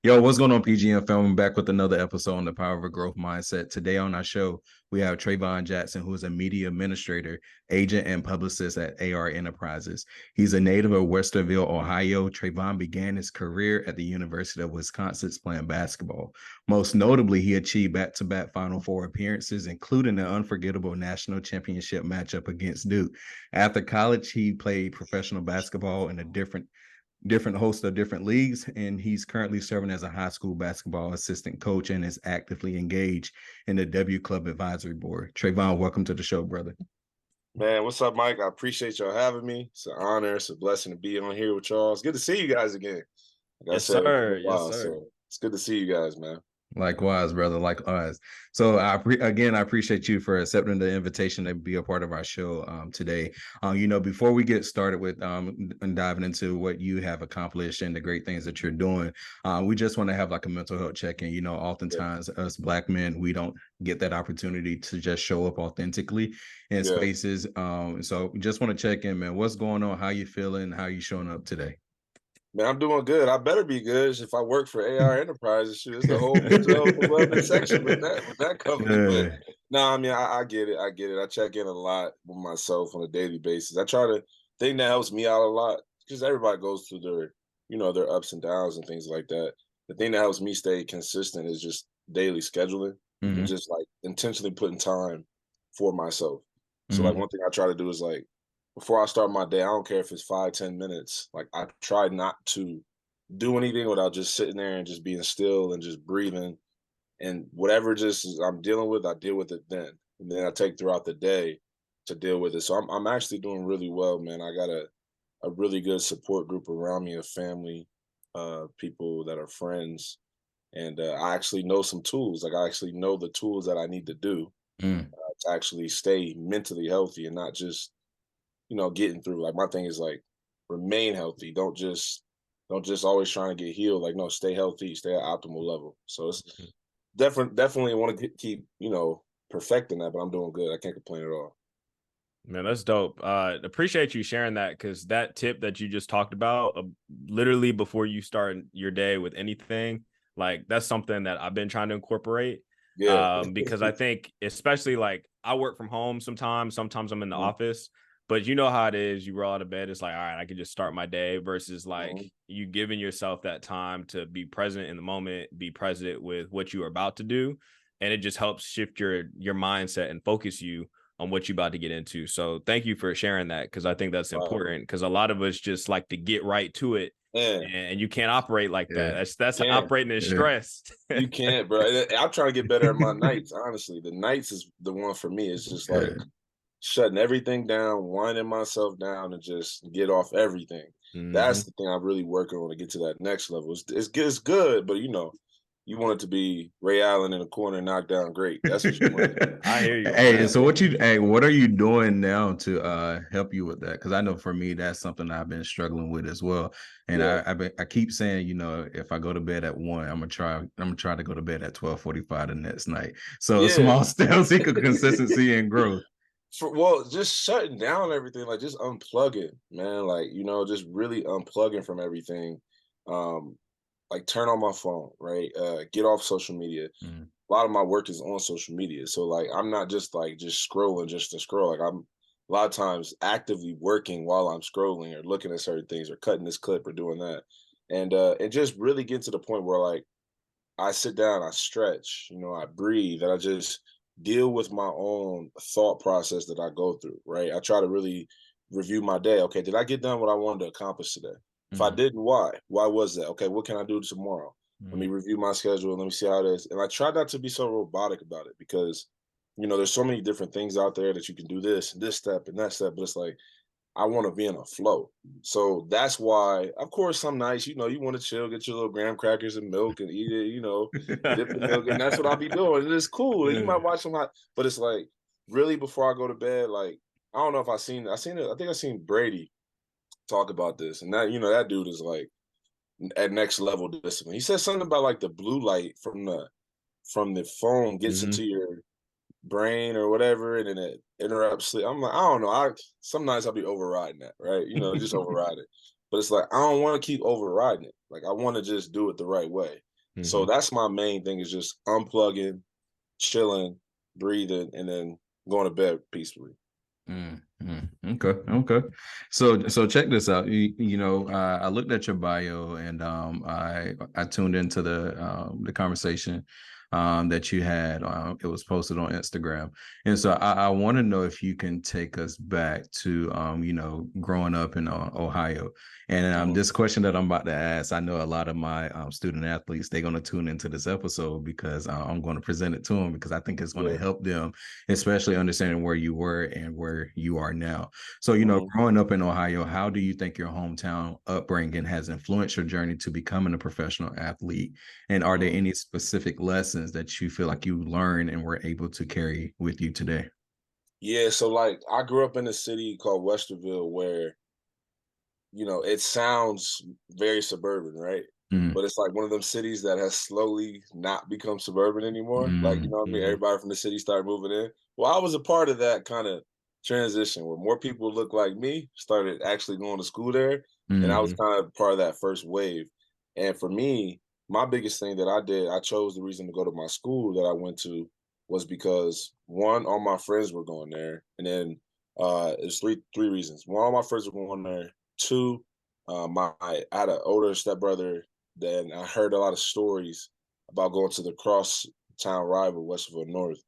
Yo, what's going on, PGM Film? I'm back with another episode on the Power of a Growth Mindset. Today on our show, we have Traevon Jackson, who is a media administrator, agent, and publicist at AR Enterprises. He's a native of Westerville, Ohio. Traevon began his career at the University of Wisconsin playing basketball. Most notably, he achieved back-to-back Final Four appearances, including an unforgettable national championship matchup against Duke. After college, he played professional basketball in a different host of different leagues, and he's currently serving as a high school basketball assistant coach and is actively engaged in the W Club Advisory Board. Traevon, welcome to the show, brother. Man, what's up, Mike? I appreciate y'all having me. It's an honor. It's a blessing to be on here with y'all. It's good to see you guys again. Like I Yes, said, it's been sir. a Yes, while, sir. so it's good to see you guys, man. Likewise, brother. Likewise. So, I appreciate you for accepting the invitation to be a part of our show today. Before we get started with and diving into what you have accomplished and the great things that you're doing, we just want to have like a mental health check-in. Oftentimes us Black men, we don't get that opportunity to just show up authentically in spaces. So, we just want to check in, man. What's going on? How you feeling? How you showing up today? Man, I'm doing good. I better be good if I work for AR Enterprises. Shoot, it's the whole mental health and wellness section with that company. But no, I mean, I get it. I get it. I check in a lot with myself on a daily basis. I try to thing that helps me out a lot because everybody goes through their ups and downs and things like that. The thing that helps me stay consistent is just daily scheduling and just like intentionally putting time for myself. So like one thing I try to do is like before I start my day, I don't care if it's 5-10 minutes. Like I try not to do anything without just sitting there and just being still and just breathing. And whatever I'm dealing with, I deal with it then. And then I take throughout the day to deal with it. So I'm actually doing really well, man. I got a really good support group around me of family, people that are friends. And I actually know some tools. Like I actually know the tools that I need to do to actually stay mentally healthy and not just getting through. Like my thing is like remain healthy. Don't just always trying to get healed. Like no, stay healthy, stay at optimal level. So it's definitely want to keep perfecting that, but I'm doing good. I can't complain at all. Man, that's dope. Appreciate you sharing that because that tip that you just talked about, literally before you start your day with anything, like that's something that I've been trying to incorporate. Yeah. Because I think, especially like I work from home sometimes I'm in the office, but you know how it is. You roll out of bed, it's like, all right, I can just start my day versus like you giving yourself that time to be present in the moment, be present with what you are about to do. And it just helps shift your mindset and focus you on what you're about to get into. So thank you for sharing that because I think that's important because a lot of us just like to get right to it. And you can't operate like that. That's operating in stress. You can't, bro. I'm trying to get better at my nights, honestly. The nights is the one for me. It's just like shutting everything down, winding myself down, and just get off everything. That's the thing I'm really working on to get to that next level. It's good, but you want it to be Ray Allen in the corner, knocked down great. That's what you want. I hear you. Hey, so what are you doing now to help you with that? Because I know for me that's something I've been struggling with as well. And I keep saying, if I go to bed at 1, I'm gonna try to go to bed at 12:45 the next night. So small steps equal consistency and growth. Just shutting down everything, like just unplugging, man. Like, just really unplugging from everything. Like turn on my phone, right? Get off social media. A lot of my work is on social media. So like I'm not just scrolling just to scroll. Like I'm a lot of times actively working while I'm scrolling or looking at certain things or cutting this clip or doing that. And just really get to the point where like I sit down, I stretch, I breathe, and I just deal with my own thought process that I go through, right? I try to really review my day. Okay, did I get done what I wanted to accomplish today? If I didn't, why? Why was that? Okay, what can I do tomorrow? Let me review my schedule. Let me see how it is. And I try not to be so robotic about it because, there's so many different things out there that you can do this and this step and that step, but it's like, I want to be in a flow. So that's why, of course, some nights, you want to chill, get your little graham crackers and milk and eat it, dip the milk. And that's what I'll be doing. And it's cool. And you might watch some hot, but it's like really before I go to bed, like, I don't know if I seen it. I think I seen Brady talk about this. And that dude is like at next level discipline. He said something about like the blue light from the phone gets into your brain or whatever, and then it interrupts sleep. I'm like, I don't know. Some nights I'll be overriding that, right? Just override it. But it's like I don't want to keep overriding it. Like I want to just do it the right way. So that's my main thing, is just unplugging, chilling, breathing, and then going to bed peacefully. Okay. So check this out. I looked at your bio, and I tuned into the conversation that you had. It was posted on Instagram, and so I want to know if you can take us back to growing up in Ohio. And this question that I'm about to ask, I know a lot of my student athletes, they're going to tune into this episode because I'm going to present it to them, because I think it's going to help them, especially understanding where you were and where you are now. So, growing up in Ohio, how do you think your hometown upbringing has influenced your journey to becoming a professional athlete? And are there any specific lessons that you feel like you learned and were able to carry with you today? Yeah, so like I grew up in a city called Westerville where, it sounds very suburban, right? But it's like one of them cities that has slowly not become suburban anymore. Like, you know what I mean? Everybody from the city started moving in. Well, I was a part of that kind of transition where more people look like me started actually going to school there. And I was kind of part of that first wave. And for me, my biggest thing that I did, I chose the reason to go to my school that I went to was because one, all my friends were going there. And then there's three reasons. One, all my friends were going there. Two, I had an older stepbrother. Then I heard a lot of stories about going to the cross town rival, Westerville North.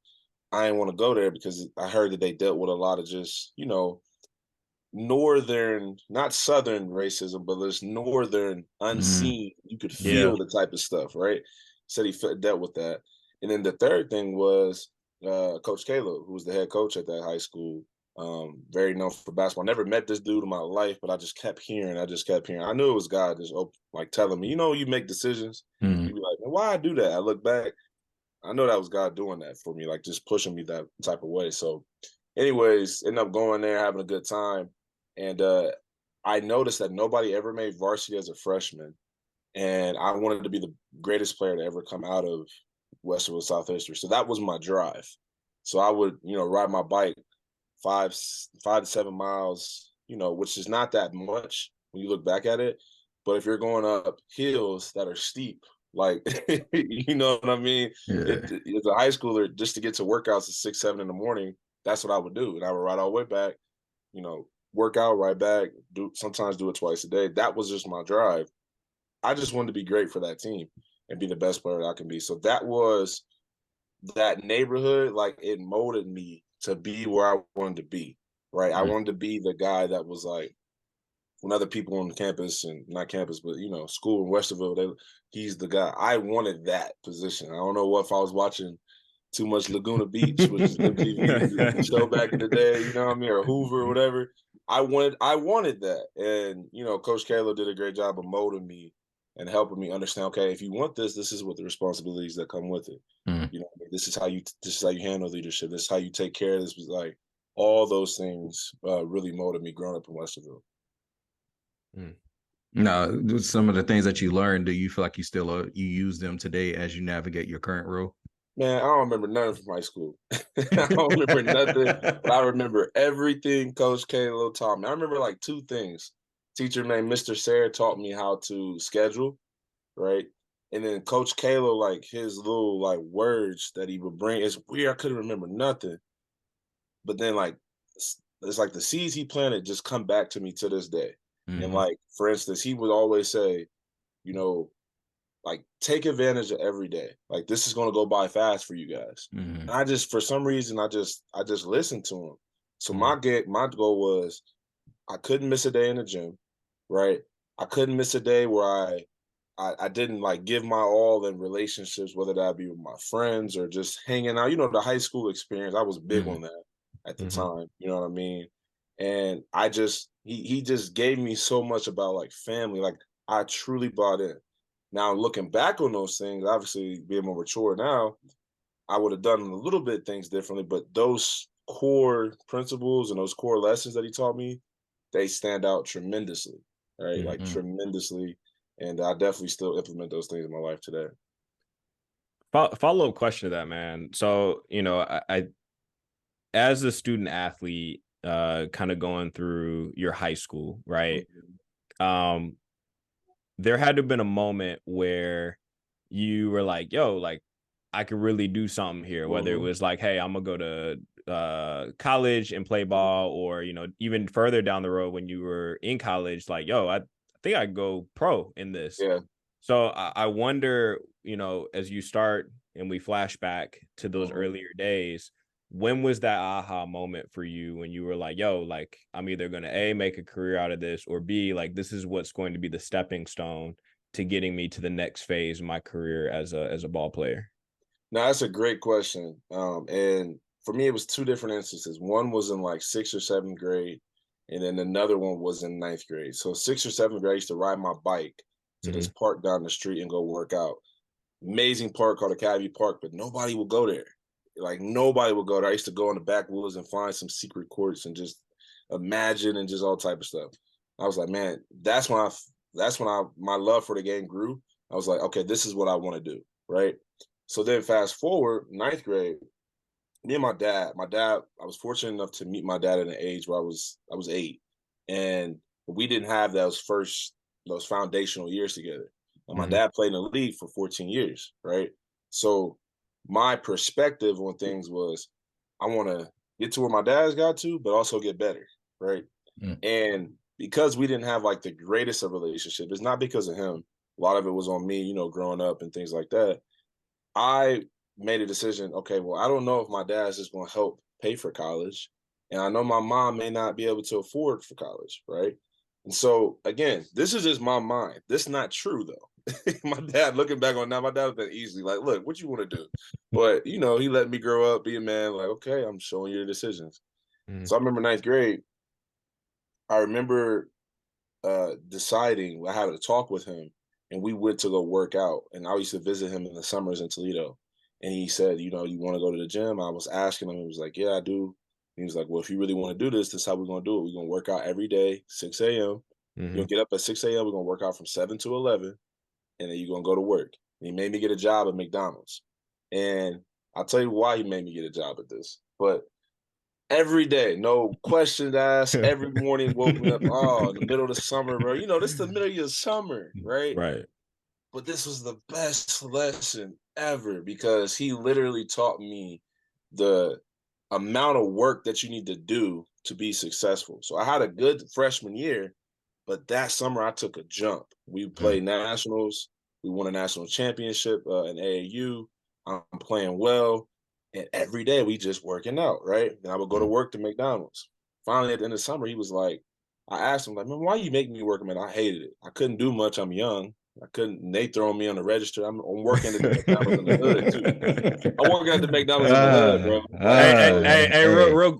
I didn't want to go there because I heard that they dealt with a lot of just, northern, not southern racism, but this northern unseen. You could feel the type of stuff, right? Said he dealt with that. And then the third thing was Coach Caleb, who was the head coach at that high school. Very known for basketball. Never met this dude in my life, but I just kept hearing. I knew it was God just like telling me, you make decisions. You'd be like, well, why I do that? I look back, I know that was God doing that for me, like just pushing me that type of way. So, anyways, end up going there, having a good time, and I noticed that nobody ever made varsity as a freshman, and I wanted to be the greatest player to ever come out of Westerville South History. So that was my drive. So I would, ride my bike 5 to 7 miles, which is not that much when you look back at it. But if you're going up hills that are steep, like you know what I mean? Yeah. As a high schooler, just to get to workouts at 6, 7 in the morning, that's what I would do. And I would ride all the way back, work out, ride back, sometimes do it twice a day. That was just my drive. I just wanted to be great for that team and be the best player that I can be. So that was that neighborhood, like it molded me to be where I wanted to be, right? I wanted to be the guy that was like, when other people on campus, and not campus, but school in Westerville, he's the guy. I wanted that position. I don't know what if I was watching too much Laguna Beach, which is MTV, the show back in the day, you know what I mean, or Hoover or whatever. I wanted that. And, Coach Caleb did a great job of molding me and helping me understand, okay, if you want this is what the responsibilities that come with it. This is how you handle leadership. This is how you take care of this. Like all those things really molded me growing up in Westerville. Now, some of the things that you learned, do you feel like you use them today as you navigate your current role? Man, I don't remember nothing from high school. I don't remember nothing, but I remember everything Coach Caleb taught me. I remember like two things. Teacher named Mr. Sarah taught me how to schedule, right? And then Coach Caleb, like his little like words that he would bring. It's weird. I couldn't remember nothing. But then like it's like the seeds he planted just come back to me to this day. And like, for instance, he would always say, like take advantage of every day. Like this is gonna go by fast for you guys. And I just, for some reason, I just listened to him. So my goal was I couldn't miss a day in the gym, right? I couldn't miss a day where I didn't like give my all in relationships, whether that be with my friends or just hanging out. The high school experience, I was big on that at the time. You know what I mean? And I just he just gave me so much about like family. Like I truly bought in. Now looking back on those things, obviously being more mature now, I would have done a little bit things differently. But those core principles and those core lessons that he taught me, they stand out tremendously, right? Like tremendously. And I definitely still implement those things in my life today. Follow-up question to that, man. So, I as a student athlete, kind of going through your high school, right? There had to have been a moment where you were like, yo, like I could really do something here, whether it Mm-hmm. was like, hey, I'm gonna go to college and play ball, or even further down the road when you were in college, like, yo, I think I could go pro in this. Yeah. So I wonder, as you start and we flash back to those Mm-hmm. earlier days, when was that aha moment for you when you were like, yo, like I'm either going to A, make a career out of this, or B, like this is what's going to be the stepping stone to getting me to the next phase of my career as a ball player? Now that's a great question. And for me, it was two different instances. One was in like sixth or seventh grade, and then another one was in ninth grade. So sixth or seventh grade, I used to ride my bike to this Mm-hmm. park down the street and go work out. Amazing park called Academy Park, but nobody would go there. Like nobody would go there. I used to go in the backwoods and find some secret courts and just imagine and just all type of stuff. I was like, man, that's when my love for the game grew. I was like, okay, this is what I want to do, right? So then fast forward, ninth grade, me and my dad, I was fortunate enough to meet my dad at an age where I was 8. And we didn't have those foundational years together. And my Mm-hmm. dad played in the league for 14 years, right? So my perspective on things was I want to get to where my dad's got to, but also get better, right? Mm. And because we didn't have like the greatest of relationship, it's not because of him. A lot of it was on me, growing up and things like that. I made a decision. Okay, well, I don't know if my dad's just going to help pay for college, and I know my mom may not be able to afford for college, right? And so again, this is just my mind. This is not true though. My dad, looking back on now, my dad was that easily like, look, what you want to do? But he let me grow up, be a man. Like, okay, I'm showing you the decisions. Mm-hmm. So I remember ninth grade. I remember deciding I had a talk with him, and we went to go work out. And I used to visit him in the summers in Toledo. And he said, you want to go to the gym? I was asking him. He was like, yeah, I do. He was like, well, if you really want to do this is how we're going to do it. We're going to work out every day, 6 a.m. You're Mm-hmm. going to get up at 6 a.m. We're going to work out from 7 to 11. And then you're going to go to work. And he made me get a job at McDonald's. And I'll tell you why he made me get a job at this. But every day, no questions asked. Every morning, woke me up. Oh, in the middle of the summer, bro. This is the middle of your summer, right? Right. But this was the best lesson ever because he literally taught me the amount of work that you need to do to be successful. So I had a good freshman year, but that summer I took a jump. We played nationals. We won a national championship in AAU. I'm playing well. And every day we just working out, right? Then I would go to work to McDonald's. Finally, at the end of the summer, he was like, I asked him, like, man, why you make me work, man? I hated it. I couldn't do much. I'm young. I couldn't. They throwing me on the register. I'm working at the McDonald's in the hood too. I'm working at the McDonald's in the hood, bro. Hey,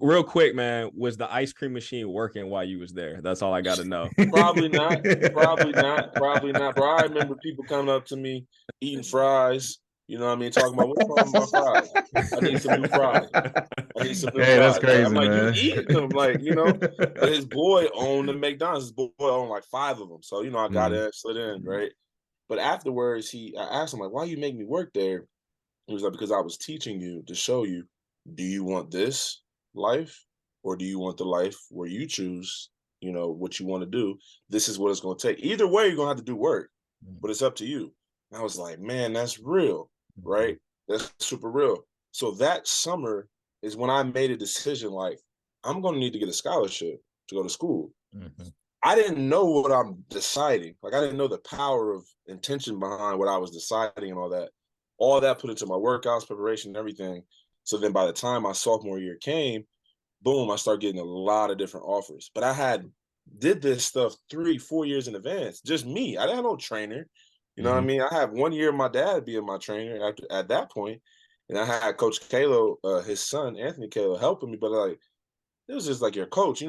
real quick, man. Was the ice cream machine working while you was there? That's all I got to know. Probably not. Probably not. Probably not. Bro, I remember people coming up to me eating fries. You know what I mean? Talking about what's wrong with my fries. I need some new fries. I need some new Hey, that's fries. Like, I'm crazy, like, you man. eating them, But his boy owned the McDonald's. His boy owned like 5 of them. So I got in, slid in, right? But afterwards, I asked him like, "Why you make me work there?" He was like, "Because I was teaching you to show you, do you want this life, or do you want the life where you choose, what you want to do? This is what it's going to take. Either way, you're going to have to do work, but it's up to you." And I was like, "Man, that's real, right? That's super real." So that summer is when I made a decision like, I'm going to need to get a scholarship to go to school. I didn't know what I'm deciding. Like, I didn't know the power of intention behind what I was deciding and all that. All that put into my workouts, preparation, and everything. So then by the time my sophomore year came, boom, I started getting a lot of different offers. But I did this stuff 3-4 years in advance. Just me. I didn't have no trainer. You know what I mean? I had 1 year my dad being my trainer at that point. And I had Coach Kalo, his son, Anthony Kalo, helping me. But like, it was just like your coach, it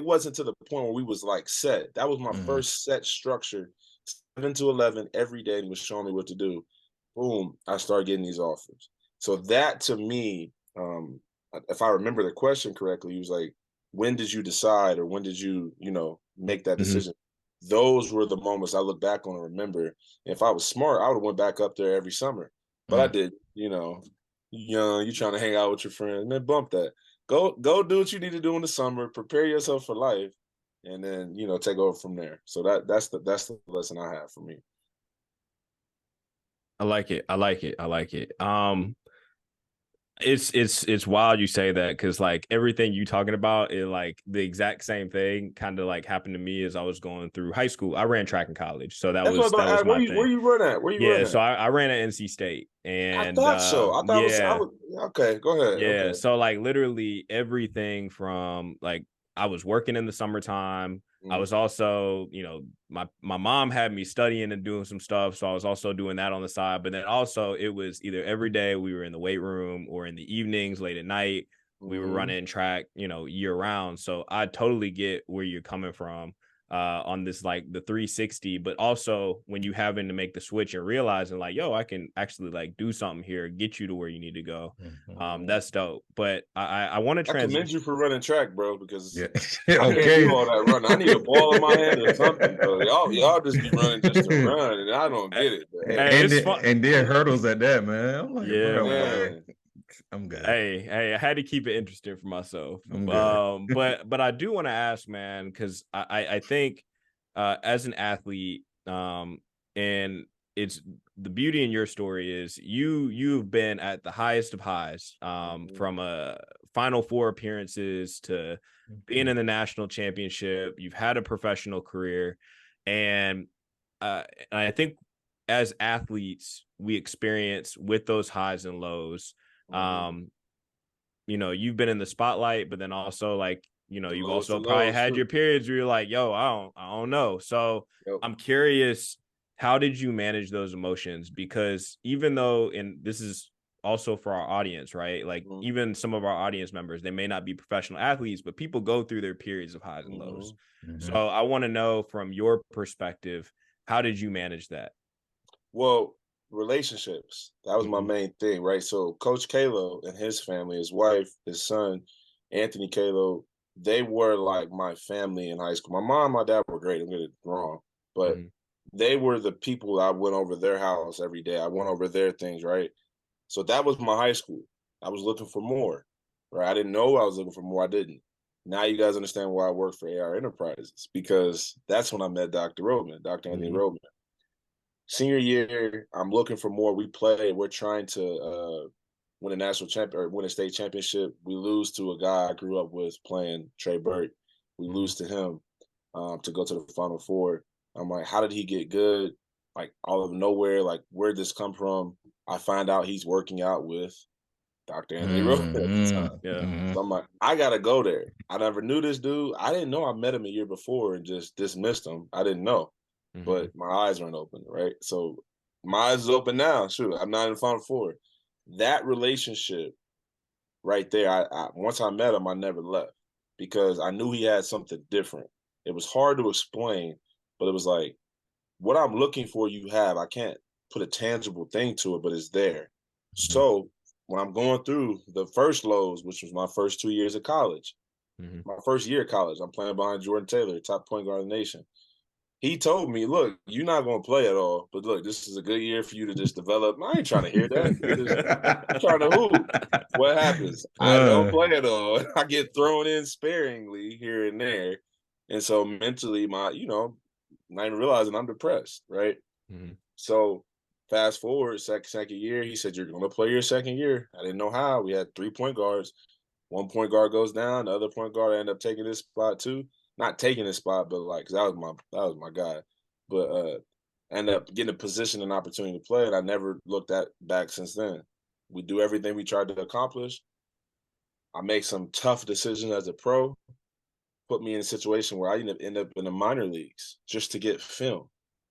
wasn't to the point where we was like set. That was my first set structure, 7 to 11 every day, and he was showing me what to do. Boom, I started getting these offers. So that to me, if I remember the question correctly, he was like, when did you decide, or when did you, make that decision? Those were the moments I look back on and remember. If I was smart, I would have went back up there every summer. But I did, young, you trying to hang out with your friends, man, bump that. Go do what you need to do in the summer, prepare yourself for life, and then take over from there. So that's the lesson I have for me. I like it. I like it. I like it. It's wild you say that, because like everything you talking about is like the exact same thing kind of like happened to me as I was going through high school. I ran track in college, so That's what that was about my where thing. you run at? Where you Yeah, run so at? I ran at NC State, I and thought so. I thought it was. yeah, Okay, go ahead. yeah. Okay. So like literally everything from like I was working in the summertime. I Mm-hmm. was also, my mom had me studying and doing some stuff, so I was also doing that on the side. But then also it was either every day we were in the weight room, or in the evenings late at night we were Mm-hmm. running track, year round. So I totally get where you're coming from on this, like the 360, but also when you having to make the switch and realizing like, yo, I can actually like do something here, get you to where you need to go. That's dope. But I want to I commend you transition. for running track, bro, because Yeah. I can't Okay. do all that running. I need a ball in my hand or something, bro. Y'all just be running just to run, and I don't get it. But hey, Hey, And it's then, fun. and then hurdles at that, man. I'm like, Yeah, bro, man. what? man. I'm good. Hey, I had to keep it interesting for myself. I'm good. But I do want to ask, man, because I think as an athlete, and it's the beauty in your story is you've been at the highest of highs, Mhm. from a Final Four appearances to being in the national championship. You've had a professional career, and I think as athletes we experience with those highs and lows. Mhm. um you've been in the spotlight, but then also like, The you've lowest also of probably lows had too. your periods where you're like, yo, I don't know. So Yep. I'm curious, how did you manage those emotions? Because even though, and this is also for our audience, right? Like Mhm. even some of our audience members, they may not be professional athletes, but people go through their periods of highs and lows. Mhm. So Mhm. I want to know from your perspective, how did you manage that? Well, relationships. That was my Mhm. main thing, right? So Coach Kalo and his family, his wife, his son, Anthony Kalo, they were like my family in high school. My mom, my dad were great, don't get it wrong. But Mhm. they were the people I went over their house every day. I went over their things, right? So that was my high school. I was looking for more, right? I didn't know I was looking for more. I didn't. Now you guys understand why I work for AR Enterprises, because that's when I met Dr. Roman, Dr. Anthony Mhm. Roman. Senior year, I'm looking for more. We play. We're trying to win a national champion or win a state championship. We lose to a guy I grew up with playing, Trey Burke. We Mhm. lose to him to go to the Final Four. I'm like, how did he get good? Like out of nowhere. Like, where'd this come from? I find out he's working out with Dr. Anthony Roman at the Mhm. time. Yeah. Mhm. So I'm like, I gotta go there. I never knew this dude. I didn't know I met him a year before and just dismissed him. I didn't know, Mhm. but my eyes weren't open, right? So my eyes is open now. Shoot, I'm not in the Final Four. That relationship right there, I once I met him, I never left because I knew he had something different. It was hard to explain, but it was like, what I'm looking for, you have. I can't put a tangible thing to it, but it's there. So when I'm going through the first lows, which was my first 2 years of college, Mhm. my first year of college, I'm playing behind Jordan Taylor, top point guard in the nation. He told me, "Look, you're not going to play at all, but look, this is a good year for you to just develop." I ain't trying to hear that. I'm trying to hoop. What happens? I don't Uh, play at all. I get thrown in sparingly here and there, and so mentally, not even realizing I'm depressed, right? Mhm. So fast forward, second year, he said, "You're going to play your second year." I didn't know how. We had 3 point guards. One point guard goes down, the other point guard ended up taking this spot too. Not taking this spot, but like, 'cause that was my guy. But ended up getting a position and opportunity to play, and I never looked at back since then. We do everything we tried to accomplish. I make some tough decisions as a pro, put me in a situation where I end up in the minor leagues just to get film.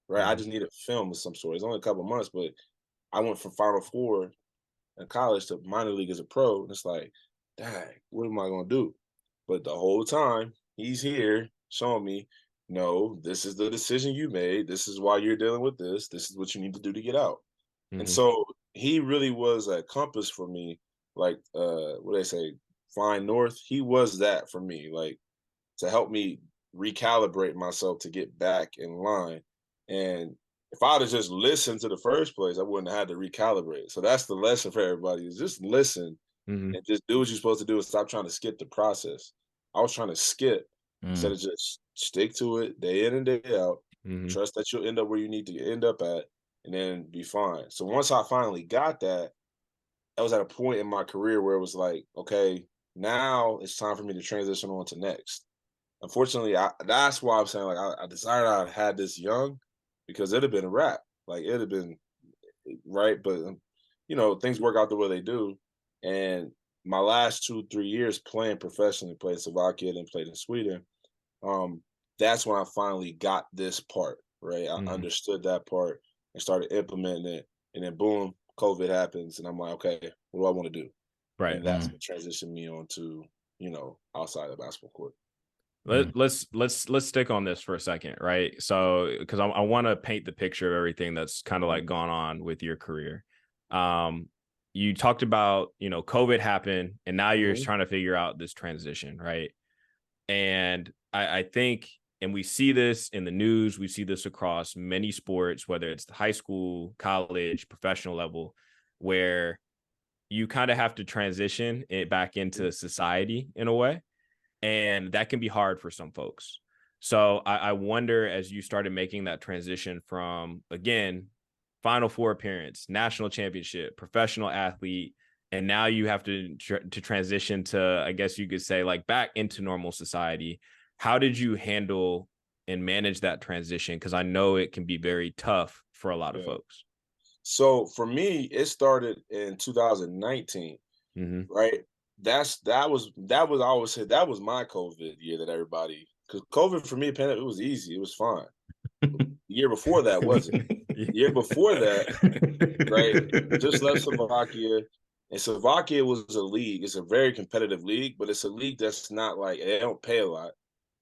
Right, I Mhm. just needed film of some sort. It's only a couple months, but I went from Final Four in college to minor league as a pro, and it's like, dang, what am I gonna do? But the whole time he's here showing me, no, this is the decision you made. This is why you're dealing with this. This is what you need to do to get out. And Mhm. so he really was a compass for me, like what they say, flying north. He was that for me, like to help me recalibrate myself to get back in line. And if I'd have just listened to the first place, I wouldn't have had to recalibrate. So that's the lesson for everybody: is just listen Mhm. and just do what you're supposed to do and stop trying to skip the process. I was trying to skip instead mm, of just stick to it day in and day out. Mhm. Trust that you'll end up where you need to end up at, and then be fine. So once I finally got that, I was at a point in my career where it was like, okay, now it's time for me to transition on to next. Unfortunately, that's why I'm saying, like, I decided I had this young, because it'd have been a wrap. Like, it'd have been right, but things work out the way they do. And my last 2-3 years playing professionally, played Slovakia, then played in Sweden. Um, that's when I finally got this part right. I understood that part and started implementing it, and then boom, COVID happens, and I'm like, okay, what do I want to do? Right. And that's what transitioned me on to outside the basketball court. Let's stick on this for a second, right? So, because I want to paint the picture of everything that's kind of like gone on with your career. You talked about, COVID happened, and now you're trying to figure out this transition, right? And I think, and we see this in the news, we see this across many sports, whether it's high school, college, professional level, where you kind of have to transition it back into society in a way. And that can be hard for some folks. So I wonder, as you started making that transition from, again, Final Four appearance, national championship, professional athlete, and now you have to transition to, I guess you could say, like, back into normal society. How did you handle and manage that transition? Because I know it can be very tough for a lot of folks. So for me, it started in 2019, right? That was I always said that was my COVID year, that everybody, because COVID for me, it was easy, it was fine. The year before that wasn't. The year before that, right? Just left Slovakia, and Slovakia was a league. It's a very competitive league, but it's a league that's not like, they don't pay a lot,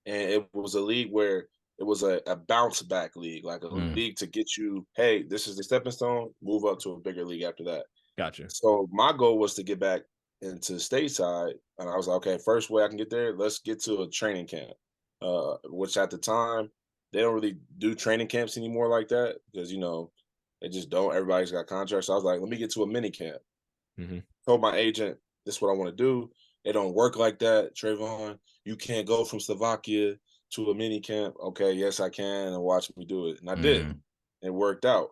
and it was a league where it was a bounce back league, like a league to get you, hey, this is the stepping stone, move up to a bigger league after that. Gotcha. So my goal was to get back into stateside, and I was like, okay, first way I can get there, let's get to a training camp, which at the time they don't really do training camps anymore like that, because they just don't. Everybody's got contracts. So I was like, let me get to a mini camp. Told my agent, this is what I want to do. It don't work like that, Traevon. You can't go from Slovakia to a mini camp. Okay, yes, I can, and watch me do it. And I did. It worked out.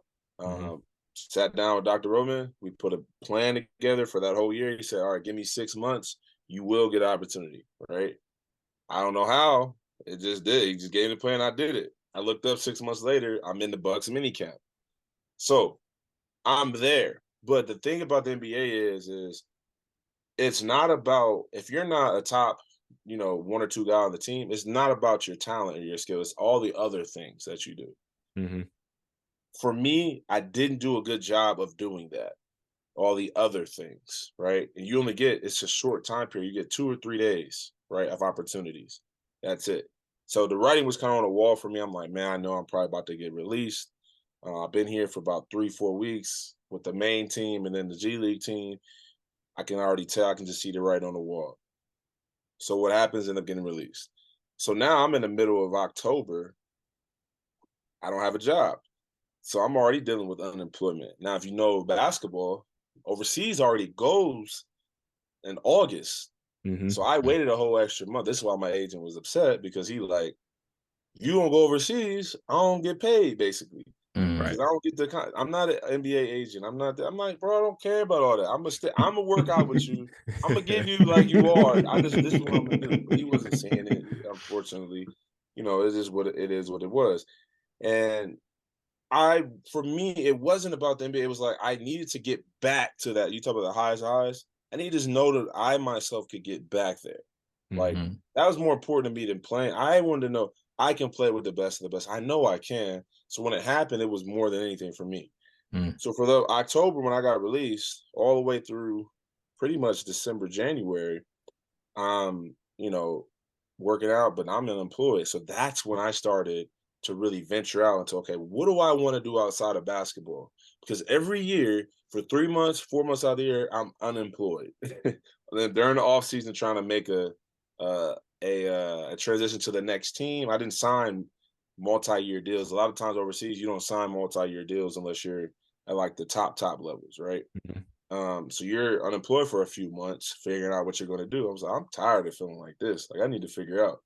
Sat down with Dr. Roman. We put a plan together for that whole year. He said, all right, give me 6 months. You will get opportunity, right? I don't know how. It just did. He just gave me the plan. I did it. I looked up 6 months later. I'm in the Bucks mini camp. So I'm there. But the thing about the NBA is it's not about, if you're not a top, one or two guy on the team, it's not about your talent or your skill. It's all the other things that you do. For me, I didn't do a good job of doing that. All the other things, right? And you only get, it's a short time period. You get 2 or 3 days, right, of opportunities. That's it. So the writing was kind of on the wall for me. I'm like, man, I know I'm probably about to get released. I've been here for about 3-4 weeks with the main team and then the G League team. I can already tell, I can just see the writing on the wall. So what happens, end up getting released. So now I'm in the middle of October. I don't have a job. So I'm already dealing with unemployment. Now, if you know basketball, overseas already goes in August. So I waited a whole extra month. This is why my agent was upset, because he like, if you don't go overseas, I don't get paid, basically. Because I don't get the. I'm not an NBA agent. I'm not. I'm like, bro, I don't care about all that. I'm gonna work out with you. I'm gonna give you like you are. This is what I'm gonna do. But he wasn't saying it. Unfortunately, it is what it is. What it was, and for me, it wasn't about the NBA. It was like, I needed to get back to that. You talk about the highs. I need to just know that I myself could get back there. Like, that was more important to me than playing. I wanted to know I can play with the best of the best. I know I can. So when it happened, it was more than anything for me. So for the October, when I got released, all the way through pretty much December, January, I'm, working out, but I'm unemployed. So that's when I started to really venture out into, okay, what do I want to do outside of basketball? Because every year for 3 months, 4 months out of the year, I'm unemployed. And then during the off season, trying to make a transition to the next team. I didn't sign multi-year deals. A lot of times overseas, you don't sign multi-year deals unless you're at like the top levels, right? So you're unemployed for a few months, figuring out what you're going to do. I was like, I'm tired of feeling like this. Like, I need to figure out.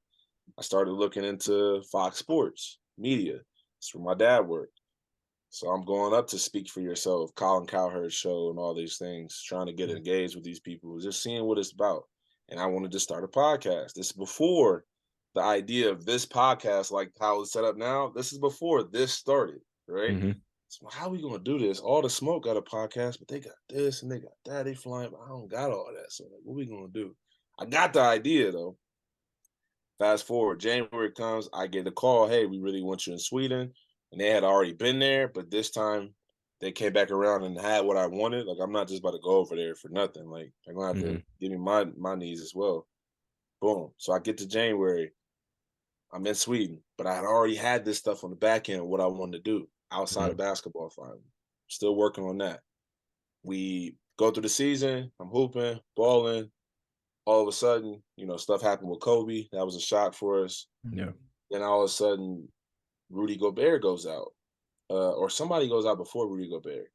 I started looking into Fox Sports media. That's where my dad worked. So I'm going up to Speak for Yourself, Colin Cowherd's show, and all these things, trying to get engaged with these people, just seeing what it's about. And I wanted to start a podcast. This is before the idea of this podcast, like how it's set up now. This is before this started, right? Mm-hmm. So how are we gonna do this? All the Smoke got a podcast, but they got this and they got that. They flying, but I don't got all that. So like, what we gonna do? I got the idea though. Fast forward, January comes, I get a call. Hey, we really want you in Sweden. And they had already been there, but this time they came back around and had what I wanted. Like, I'm not just about to go over there for nothing. Like, they're gonna have to give me my needs as well. Boom. So I get to January. I'm in Sweden, but I had already had this stuff on the back end of what I wanted to do outside of basketball finally. Still working on that. We go through the season, I'm hooping, balling. All of a sudden, stuff happened with Kobe. That was a shock for us. Yeah. Then all of a sudden, Rudy Gobert goes out. Or somebody goes out before Rudy Gobert.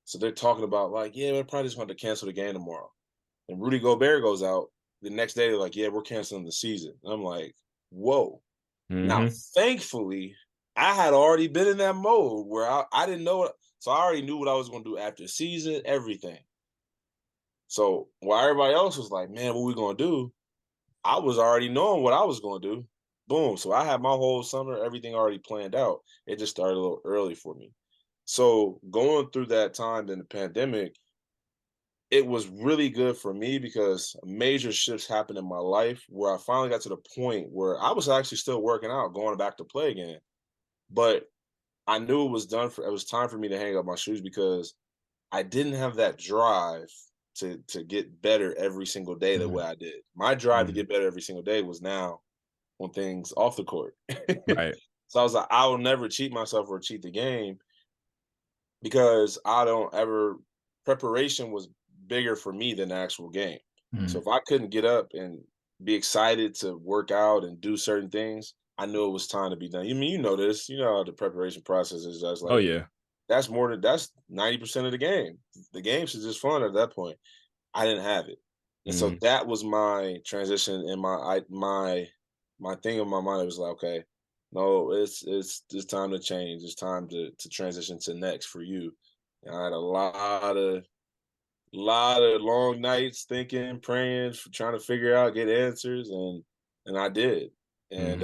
So they're talking about like, yeah, we're probably just going to cancel the game tomorrow. And Rudy Gobert goes out the next day. They're like, yeah, we're canceling the season. And I'm like, whoa. Now, thankfully, I had already been in that mode where I didn't know. So I already knew what I was going to do after the season, everything. So while everybody else was like, man, what we going to do? I was already knowing what I was going to do. Boom. So I had my whole summer, everything already planned out. It just started a little early for me. So going through that time in the pandemic, it was really good for me because major shifts happened in my life where I finally got to the point where I was actually still working out, going back to play again. But I knew it was time for me to hang up my shoes because I didn't have that drive to get better every single day the way I did. My drive to get better every single day was now on things off the court. Right. So I was like, I will never cheat myself or cheat the game because preparation was bigger for me than the actual game. So if I couldn't get up and be excited to work out and do certain things, I knew it was time to be done. You know this, how the preparation process is just like, Oh yeah. that's 90% of the game. The game's just fun at that point. I didn't have it. And so that was my transition and my thing in my mind. It was like, okay, no, it's time to change. It's time to transition to next for you. And I had a lot of long nights thinking, praying, trying to figure out, get answers, and I did. And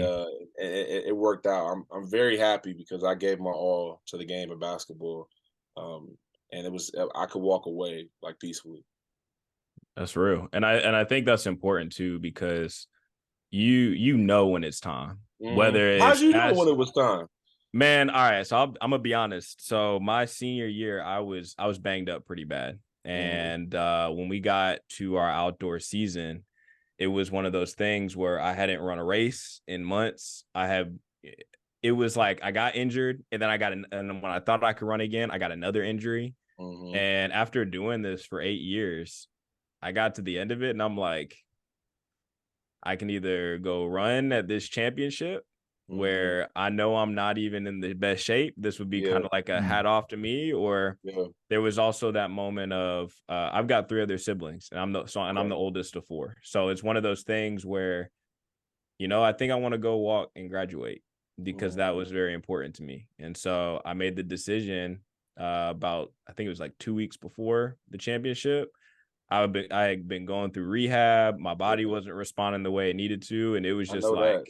it worked out. I'm very happy because I gave my all to the game of basketball. And I could walk away like peacefully. That's real. And I think that's important too, because you know when it's time. Whether it's How'd you know when it was time? Man, all right. So I'm gonna be honest. So my senior year, I was banged up pretty bad. And when we got to our outdoor season, it was one of those things where I hadn't run a race in months. It was like I got injured, and then and when I thought I could run again, I got another injury. And after doing this for 8 years, I got to the end of it, and I'm like, I can either go run at this championship where I know I'm not even in the best shape. This would be kind of like a hat off to me. Or there was also that moment of I've got 3 other siblings, and I'm the oldest of 4. So it's one of those things where, I think I want to go walk and graduate because that was very important to me. And so I made the decision about, I think it was like 2 weeks before the championship. I had been going through rehab. My body wasn't responding the way it needed to. And it was just like,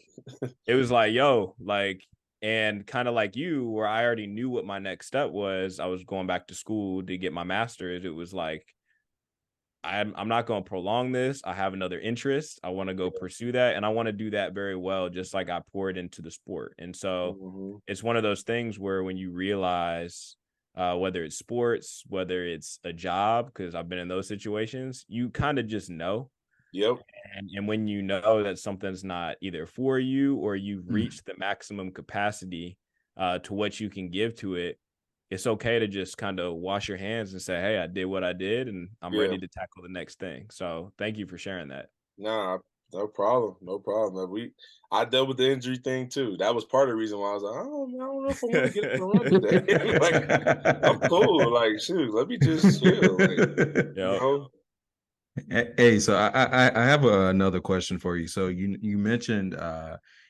it was like, yo, like, and kind of like you, where I already knew what my next step was. I was going back to school to get my master's. It was like, I'm not going to prolong this. I have another interest. I want to go pursue that. And I want to do that very well, just like I poured into the sport. And so it's one of those things where when you realize, whether it's sports, whether it's a job, because I've been in those situations, you kind of just know. Yep. And when you know that something's not either for you or you've reached the maximum capacity to what you can give to it, it's okay to just kind of wash your hands and say, hey, I did what I did, and I'm ready to tackle the next thing. So thank you for sharing that. Nah, no problem. No problem. I dealt with the injury thing too. That was part of the reason why I was like, oh, I don't know if I want to get up and run today. Like, I'm cool. Like, shoot, let me just chill. Like, Hey, so I have another question for you. So you mentioned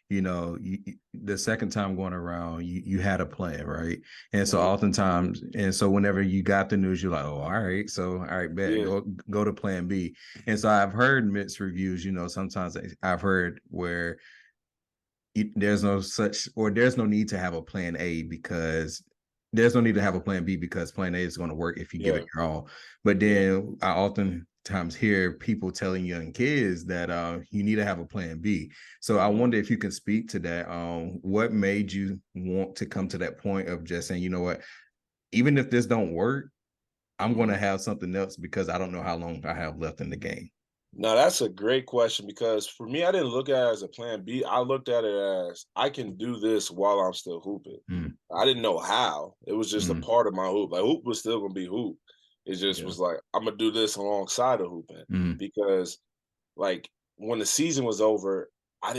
the second time going around, you had a plan, right? And so Mhm. oftentimes, and so whenever you got the news, you're like, oh, all right, bet, Yeah. go to plan B. And so I've heard mixed reviews, sometimes I've heard where there's no need to have a plan A because there's no need to have a plan B because plan A is going to work if you give Yeah. it your all. But Yeah. then I oftentimes hear people telling young kids that you need to have a plan B. So I wonder if you can speak to that. What made you want to come to that point of just saying, you know what, even if this don't work, I'm going to have something else because I don't know how long I have left in the game. Now that's a great question because for me, I didn't look at it as a plan B. I looked at it as I can do this while I'm still hooping. Mm, I didn't know how. It was just a mm, part of my hoop. Like hoop was still gonna be hoop. It just Yeah. was like I'm gonna do this alongside of hooping mm, because like when the season was over, I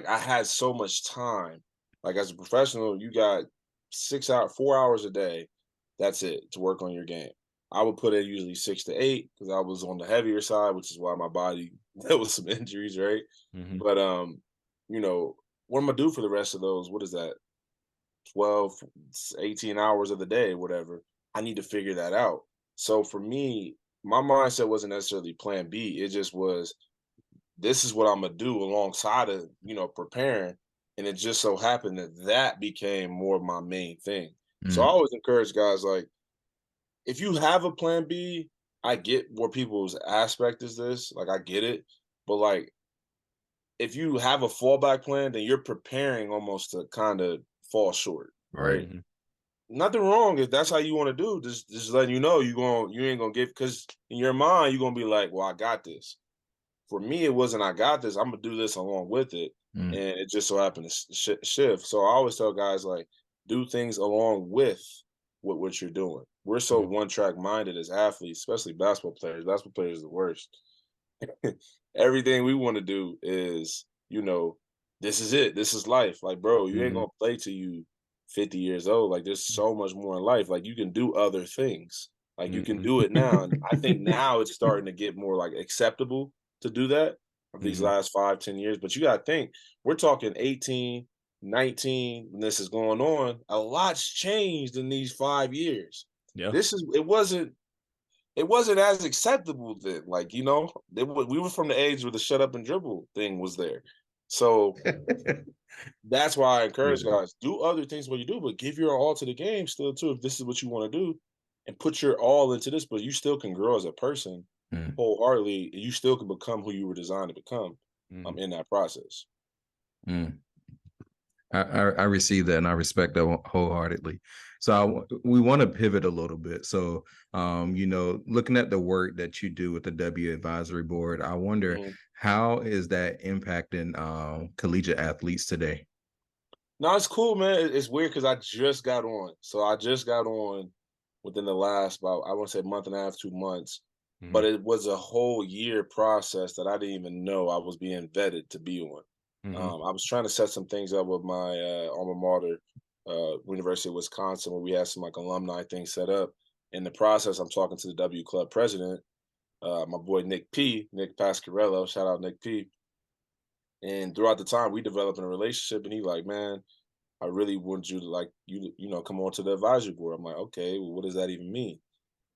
had so much time. Like as a professional, you got 4 hours a day. That's it to work on your game. I would put in usually 6 to 8 because I was on the heavier side, which is why my body there was some injuries, right? Mm-hmm. But you know, what am I do for the rest of those? What is that? 12, 18 hours of the day, whatever. I need to figure that out. So for me, my mindset wasn't necessarily plan B. It just was this is what I'm gonna do alongside of preparing, and it just so happened that that became more of my main thing. So I mm, always encourage guys like if you have a plan B, I get where people's aspect is this, like I get it, but like if you have a fallback plan, then you're preparing almost to kind of fall short, right? right. Mm-hmm. Nothing wrong if that's how you want to do. Just letting you ain't gonna get because in your mind you're gonna be like, well, I got this. For me, it wasn't I got this. I'm gonna do this along with it, Mm, and it just so happened to shift. So I always tell guys like, do things along with what you're doing. We're so Mm-hmm. one track minded as athletes, especially basketball players. Basketball players are the worst. Everything we want to do is, this is it. This is life. Like, bro, you ain't Mm-hmm. gonna play till you 50 years old. Like, there's so much more in life. Like, you can do other things. Like, you can Mm-hmm. do it now. And I think now it's starting to get more like acceptable to do that of these Mm-hmm. last 5, 10 years. But you gotta think, we're talking 18, 19 when this is going on. A lot's changed in these 5 years. Yeah. It wasn't as acceptable then. Like, we were from the age where the shut up and dribble thing was there. So that's why I encourage Yeah. guys, do other things what you do, but give your all to the game still too. If this is what you want to do and put your all into this, but you still can grow as a person Mm, wholeheartedly, and you still can become who you were designed to become Mm-hmm. in that process. mm. I receive that and I respect that wholeheartedly. So we want to pivot a little bit. So, looking at the work that you do with the W Advisory Board, I wonder Mhm. how is that impacting collegiate athletes today? No, it's cool, man. It's weird because I just got on. So I just got on within the last about I want to say month and a half, 2 months. Mm-hmm. But it was a whole year process that I didn't even know I was being vetted to be on. Mm-hmm. I was trying to set some things up with my alma mater, University of Wisconsin, where we had some like alumni things set up. In the process, I'm talking to the W Club president, my boy Nick Pasquarello. Shout out Nick P. And throughout the time, we developing a relationship, and he like, man, I really want you to like come on to the advisory board. I'm like, okay, well, what does that even mean?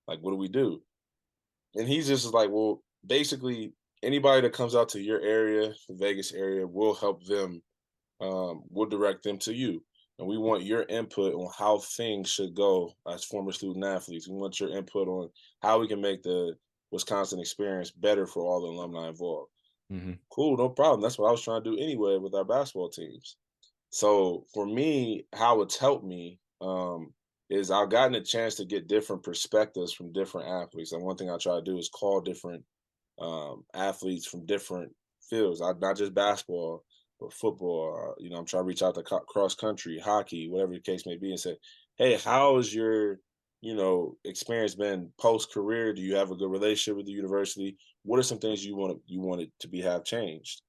Like, what do we do? And he's just like, well, basically, anybody that comes out to your area, the Vegas area, will help them. We'll direct them to you, and we want your input on how things should go as former student athletes. We want your input on how we can make the Wisconsin experience better for all the alumni involved. Mm-hmm. Cool, no problem. That's what I was trying to do anyway with our basketball teams. So for me, how it's helped me is I've gotten a chance to get different perspectives from different athletes. And one thing I try to do is call different athletes from different fields, not just basketball, but football. I'm trying to reach out to cross country, hockey, whatever the case may be, and say, hey, how has your experience been post career? Do you have a good relationship with the university? What are some things you wanted to be have changed?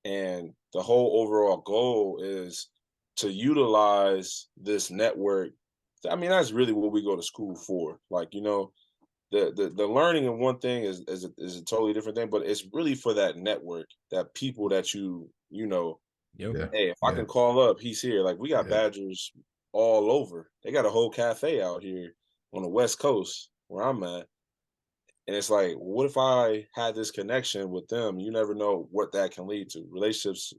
And the whole overall goal is to utilize this network. I mean, that's really what we go to school for. Like, the learning in one thing is a totally different thing, but it's really for that network, that people that you Yep. Hey, if I can call up, he's here. Like, we got Badgers all over. They got a whole cafe out here on the West Coast where I'm at. And it's like, what if I had this connection with them? You never know what that can lead to. Relationships,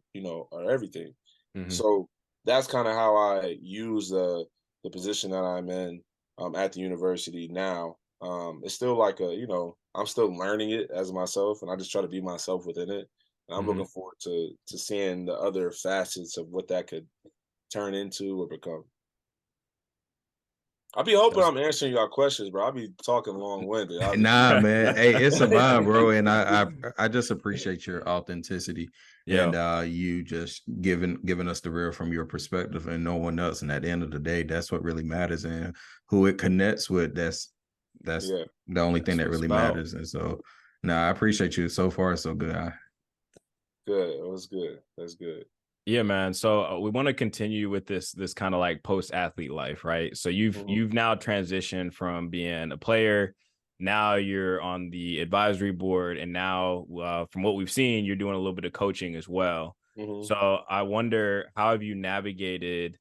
are everything. Mm-hmm. So that's kind of how I use the position that I'm in at the university now. It's still like I'm still learning it as myself, and I just try to be myself within it. And I'm looking forward to seeing the other facets of what that could turn into or become. I'll be hoping I'm answering y'all questions, bro. I'll be talking long-winded. Nah, man. Hey, it's a vibe, bro. And I just appreciate your authenticity and you just giving us the real from your perspective and no one else. And at the end of the day, that's what really matters. And who it connects with, that's the only thing that really matters. And so I appreciate you. So far, so good. Good. It was good. That's good. Yeah, man. So we want to continue with this kind of like post-athlete life, right? So you've now transitioned from being a player, now you're on the advisory board, and now from what we've seen, you're doing a little bit of coaching as well. So I wonder, how have you navigated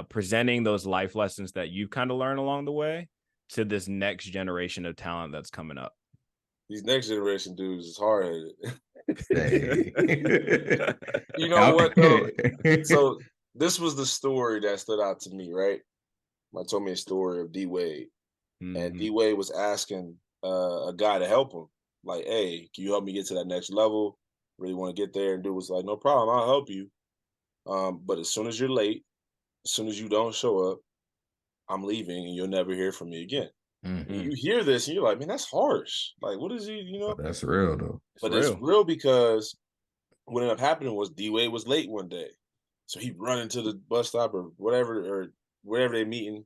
presenting those life lessons that you've kind of learned along the way to this next generation of talent that's coming up? These next generation dudes is hard-headed. You know Out. what though? So this was the story that stood out to me, right? Mike told me a story of D Wade, and D Wade was asking a guy to help him, like, "Hey, can you help me get to that next level? Really want to get there." And dude was like, "No problem, I'll help you. But as soon as you're late, as soon as you don't show up, I'm leaving, and you'll never hear from me again." And you hear this, and you're like, "Man, that's harsh. Like, what is he? You know?" But that's real though. But it's real because what ended up happening was D Wade was late one day. So he run into the bus stop or wherever they meeting.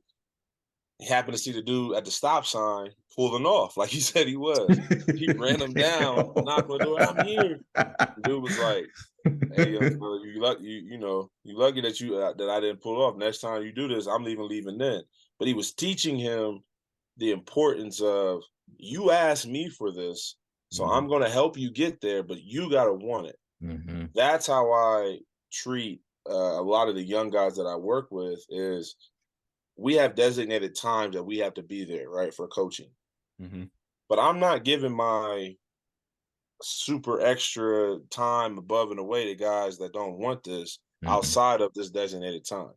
He happened to see the dude at the stop sign pulling off like he said he was. He ran him down, knocked on the door, "I'm here." The dude was like, "Hey, young fella, you lucky that I didn't pull off. Next time you do this, I'm leaving then." But he was teaching him the importance of, you asked me for this, so I'm going to help you get there, but you got to want it. That's how I treat a lot of the young guys that I work with. Is we have designated times that we have to be there, right, for coaching. But I'm not giving my super extra time above and away to guys that don't want this outside of this designated time.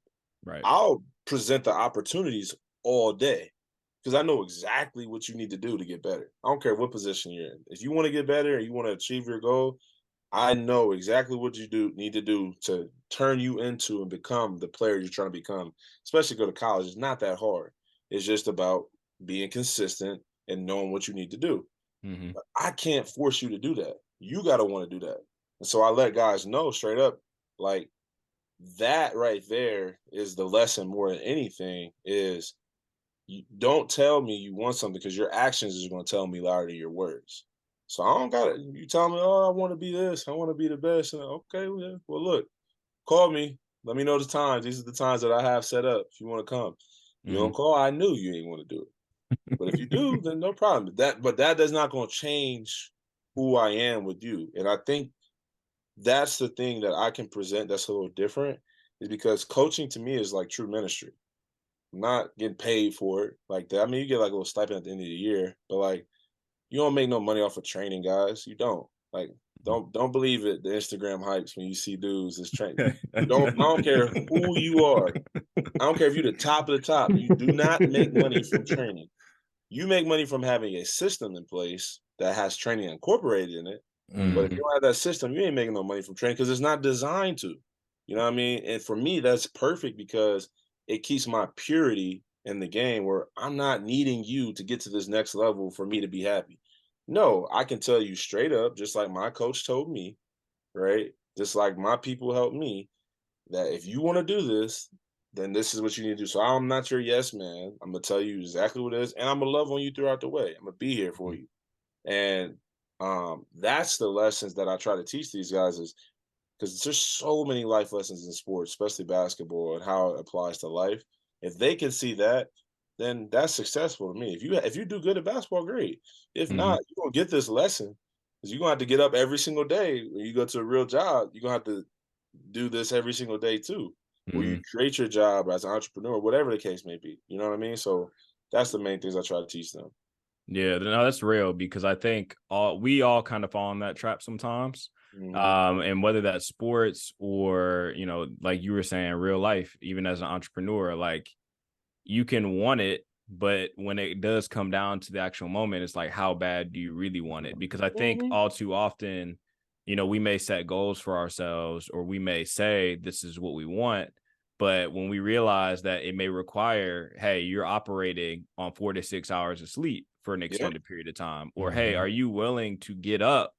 Right. I'll present the opportunities all day because I know exactly what you need to do to get better. I don't care what position you're in. If you want to get better and you want to achieve your goal, I know exactly what you need to do to turn you into and become the player you're trying to become. Especially go to college. It's not that hard. It's just about being consistent and knowing what you need to do. But I can't force you to do that. You got to want to do that. And so I let guys know straight up, like, that right there is the lesson more than anything. Is you don't tell me you want something, because your actions is going to tell me louder than your words. So I don't got it. You tell me, "Oh, I want to be this. I want to be the best." And okay, well, look, call me. Let me know the times. These are the times that I have set up. If you want to come, you don't call. I knew you ain't want to do it. But if you do, then no problem. But that does not going to change who I am with you. And I think that's the thing that I can present that's a little different, is because coaching to me is like true ministry. I'm not getting paid for it like that. I mean, you get like a little stipend at the end of the year, but like, you don't make no money off of training guys. You don't. Like, don't believe it. The Instagram hypes when you see dudes is training. I don't care who you are. I don't care if you're the top of the top. You do not make money from training. You make money from having a system in place that has training incorporated in it. But if you don't have that system, you ain't making no money from training because it's not designed to. You know what I mean? And for me, that's perfect because it keeps my purity in the game, where I'm not needing you to get to this next level for me to be happy. No, I can tell you straight up, just like my coach told me, right? Just like my people helped me, that if you want to do this, then this is what you need to do. So I'm not your yes man. I'm gonna tell you exactly what it is, and I'm gonna love on you throughout the way. I'm gonna be here for you. And that's the lessons that I try to teach these guys, is because there's so many life lessons in sports, especially basketball, and how it applies to life. If they can see that, then that's successful to me. If you do good at basketball, great. If not, you're gonna get this lesson, because you're gonna have to get up every single day when you go to a real job. You're gonna have to do this every single day too, where you Mhm. create your job as an entrepreneur, whatever the case may be. You know what I mean? So that's the main things I try to teach them. Yeah, no, that's real because I think we all kind of fall in that trap sometimes. Mhm. And whether that's sports or, you know, like you were saying, real life, even as an entrepreneur, like you can want it, but when it does come down to the actual moment, it's like, how bad do you really want it? Because I think Mhm. all too often, you know, we may set goals for ourselves or we may say this is what we want. But when we realize that it may require, hey, you're operating on 4 to 6 hours of sleep for an Yep. extended period of time, or hey, Mhm. are you willing to get up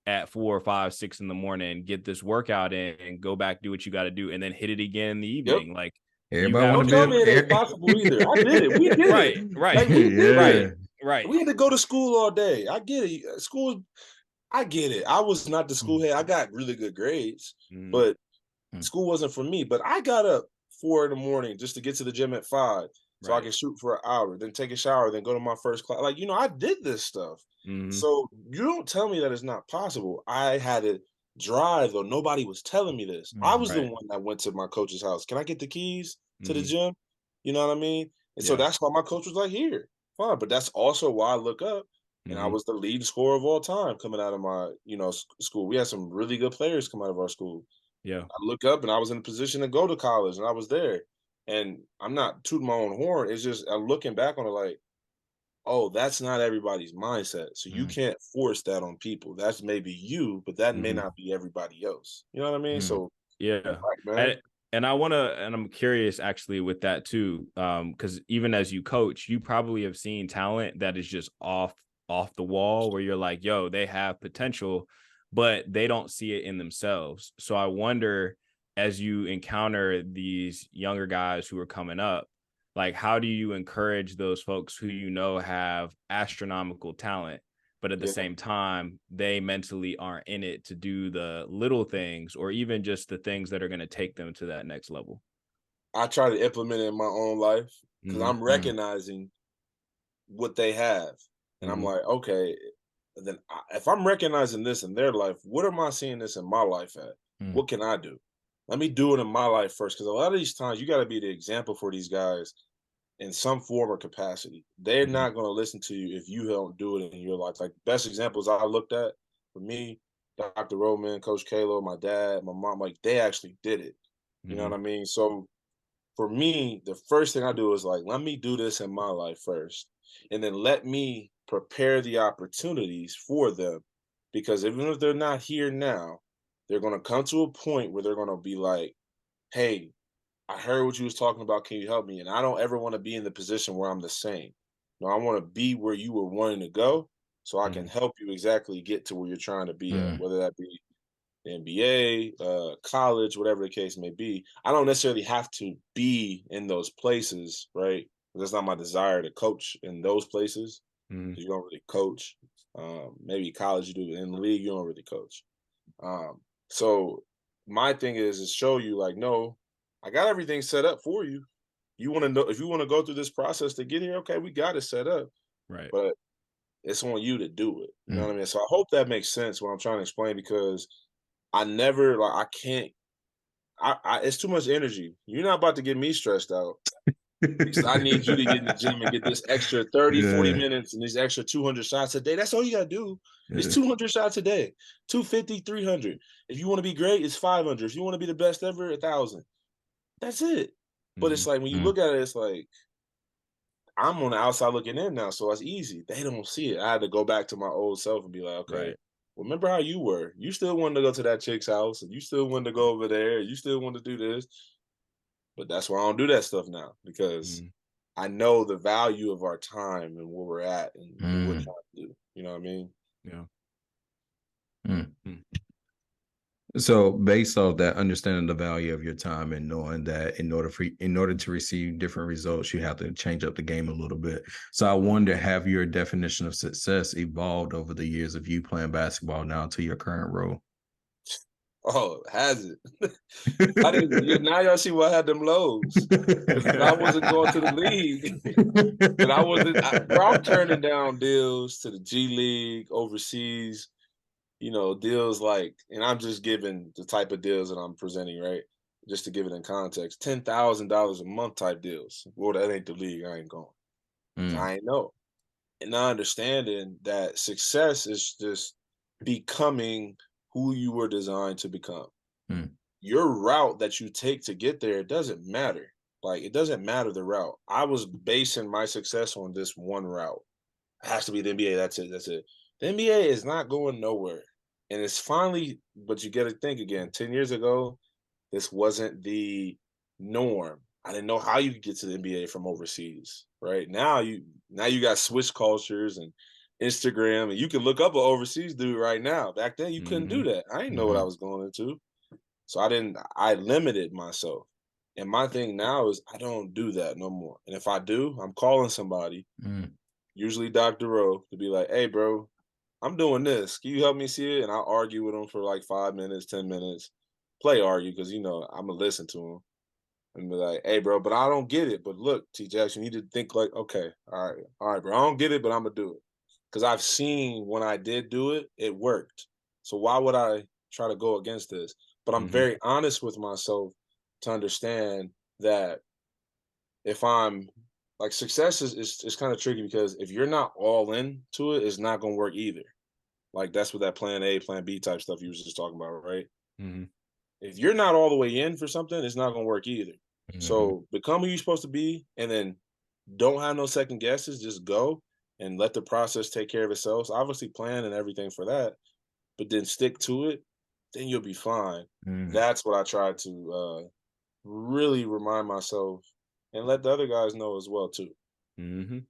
at 4 or 5, 6 in the morning, get this workout in, and go back, do what you got to do, and then hit it again in the Yep. evening? Like you Everybody have want Don't to tell to, me it ain't possible either. I did it. We did it. right, right, Like we did right, it. Yeah. right. We had to go to school all day. I get it. School. I get it. I was not the school head. I got really good grades, Mhm. but Mm. school wasn't for me. But I got up 4 in the morning just to get to the gym at 5, so I Right. can shoot for an hour, then take a shower, then go to my first class. Like I did this stuff. Mhm. So you don't tell me that it's not possible. I had to drive though. Nobody was telling me this. I Mhm. was the Right. one that went to my coach's house. Can I get the keys to the Mhm. gym? You know what I mean? And so Yeah. that's why my coach was like, "Here, fine." But that's also why I look up, and I Mhm. was the leading scorer of all time coming out of my school. We had some really good players come out of our school. Yeah. I look up and I was in a position to go to college and I was there. And I'm not tooting my own horn. It's just I'm looking back on it like, oh, that's not everybody's mindset. So you Mhm. can't force that on people. That's maybe you, but that may Mhm. not be everybody else. You know what I mean? Mhm. So you're Yeah. right, man. And I want to, and I'm curious actually with that too, because even as you coach, you probably have seen talent that is just off the wall, where you're like, yo, they have potential, but they don't see it in themselves. So I wonder, as you encounter these younger guys who are coming up, like how do you encourage those folks who you know have astronomical talent, but at the Yeah. same time, they mentally aren't in it to do the little things or even just the things that are going to take them to that next level? I try to implement it in my own life because Mhm. I'm Mhm. recognizing what they have. And I'm Mhm. like, okay, then if I'm recognizing this in their life, what am I seeing this in my life at? Mhm. What can I do? Let me do it in my life first. Because a lot of these times you got to be the example for these guys in some form or capacity. They're Mhm. not going to listen to you if you don't do it in your life. Like best examples I looked at for me, Dr. Roman, Coach Kalo, my dad, my mom, like they actually did it. You know what Mhm. I mean? So for me, the first thing I do is like, let me do this in my life first. And then let me prepare the opportunities for them. Because even if they're not here now, they're going to come to a point where they're going to be like, hey, I heard what you was talking about. Can you help me? And I don't ever want to be in the position where I'm the same. No, I want to be where you were wanting to go so I can Mhm. help you exactly get to where you're trying to be at, Mhm. whether that be NBA, college, whatever the case may be. I don't necessarily have to be in those places, right? That's not my desire to coach in those places Mhm. because you don't really coach. Maybe college you do, but in the league you don't really coach. So my thing is show you like, no, I got everything set up for you. You want to know if you want to go through this process to get here, okay, we got it set up, Right. but it's on you to do it. You know what Mhm. I mean? So I hope that makes sense what I'm trying to explain because I never like I can't I it's too much energy. You're not about to get me stressed out because I need you to get in the gym and get this extra 30, 40 Yeah. minutes and these extra 200 shots a day. That's all you got to do. It's Yeah. 200 shots a day, 250, 300. If you want to be great, it's 500. If you want to be the best ever, 1,000. That's it. But it's Mhm. like when you Mhm. look at it, it's like I'm on the outside looking in now, so it's easy. They don't see it. I had to go back to my old self and be like, okay, Right. remember how you were? You still wanted to go to that chick's house, and you still wanted to go over there. You still want to do this, but that's why I don't do that stuff now because Mhm. I know the value of our time and where we're at and what we're Mhm. trying to do. You know what I mean? Yeah. Mhm. Mm. So, based off that, understanding the value of your time and knowing that in order to receive different results, you have to change up the game a little bit. So, I wonder, have your definition of success evolved over the years of you playing basketball now to your current role? Oh, has it? I didn't. Now y'all see why I had them lows because I wasn't going to the league. And I wasn't, bro. I'm turning down deals to the G League overseas. deals like, and I'm just giving the type of deals that I'm presenting, right? Just to give it in context, $10,000 a month type deals. Well, that ain't the league. I ain't going. Mm, I ain't know. And not understanding that success is just becoming who you were designed to become. mm, Your route that you take to get there, it doesn't matter. Like, it doesn't matter the route. I was basing my success on this one route. It has to be the NBA. That's it. That's it. The NBA is not going nowhere. And it's finally, but you got to think again, 10 years ago, this wasn't the norm. I didn't know how you could get to the NBA from overseas. Right now you got switch cultures and Instagram, and you can look up an overseas dude right now. Back then, you couldn't do Mhm. that. I didn't know what I mhm, was going into, so I limited myself. And my thing now is I don't do that no more. And if I do, I'm calling somebody, mm, usually Dr. Rowe, to be like, "Hey, bro, I'm doing this. Can you help me see it?" And I'll argue with him for like 5 minutes, 10 minutes, play argue because I'm gonna listen to him and be like, "Hey, bro, but I don't get it. But look, T. Jackson, you need to think like, okay, all right, bro, I don't get it, but I'm gonna do it because I've seen when I did do it, it worked. So why would I try to go against this? But I'm Mhm. very honest with myself to understand that if I'm like success is kind of tricky because if you're not all in to it, it's not gonna work either. Like that's what that plan A, plan B type stuff you was just talking about, right? Mhm. If you're not all the way in for something, it's not gonna work either. mhm, So become who you're supposed to be, and then don't have no second guesses. Just go and let the process take care of itself. So obviously, plan and everything for that, but then stick to it. Then you'll be fine. mm. That's what I try to really remind myself, and let the other guys know as well too. Mhm.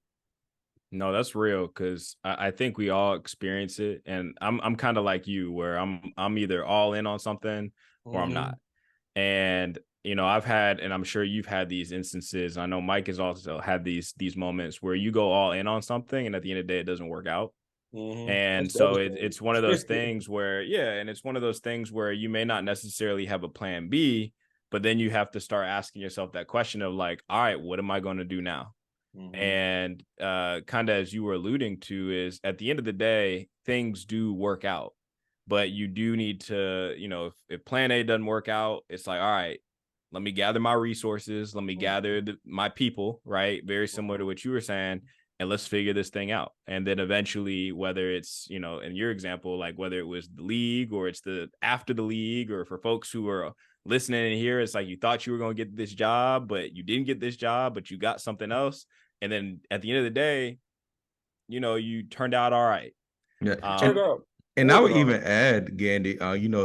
No, that's real because I think we all experience it, and I'm kind of like you, where I'm either all in on something or I'm Hmm. not. And I've had, and I'm sure you've had these instances. I know Mike has also had these moments where you go all in on something, and at the end of the day, it doesn't work out. That's And so devastating. it's one of those things where, yeah, and it's one of those things where you may not necessarily have a plan B, but then you have to start asking yourself that question of like, all right, what am I going to do now? Hmm. And kind of as you were alluding to, is at the end of the day, things do work out, but you do need to, if plan A doesn't work out, it's like, all right, let me gather my resources, let me gather my people, right? Very similar to Hmm. what you were saying, and let's figure this thing out. And then eventually, whether it's, in your example, like whether it was the league or it's the after the league, or for folks who are listening in here, it's like you thought you were going to get this job, but you didn't get this job, but you got something else. And then at the end of the day, you turned out all right. Yeah, You turned Um, out and more I than would all even add, Gandy,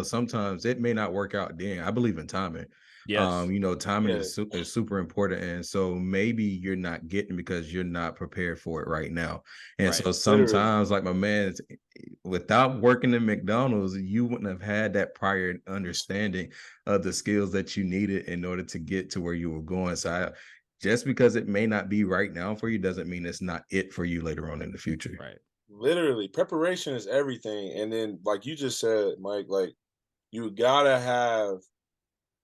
sometimes it may not work out then. I believe in timing. yes. Timing right. is super important, and so maybe you're not getting because you're not prepared for it right now. And Right. so Literally. sometimes, like my man, without working in McDonald's, you wouldn't have had that prior understanding of the skills that you needed in order to get to where you were going. So just because it may not be right now for you doesn't mean it's not it for you later on in the future. Right. Literally, preparation is everything. And then, like you just said, Mike, like you gotta have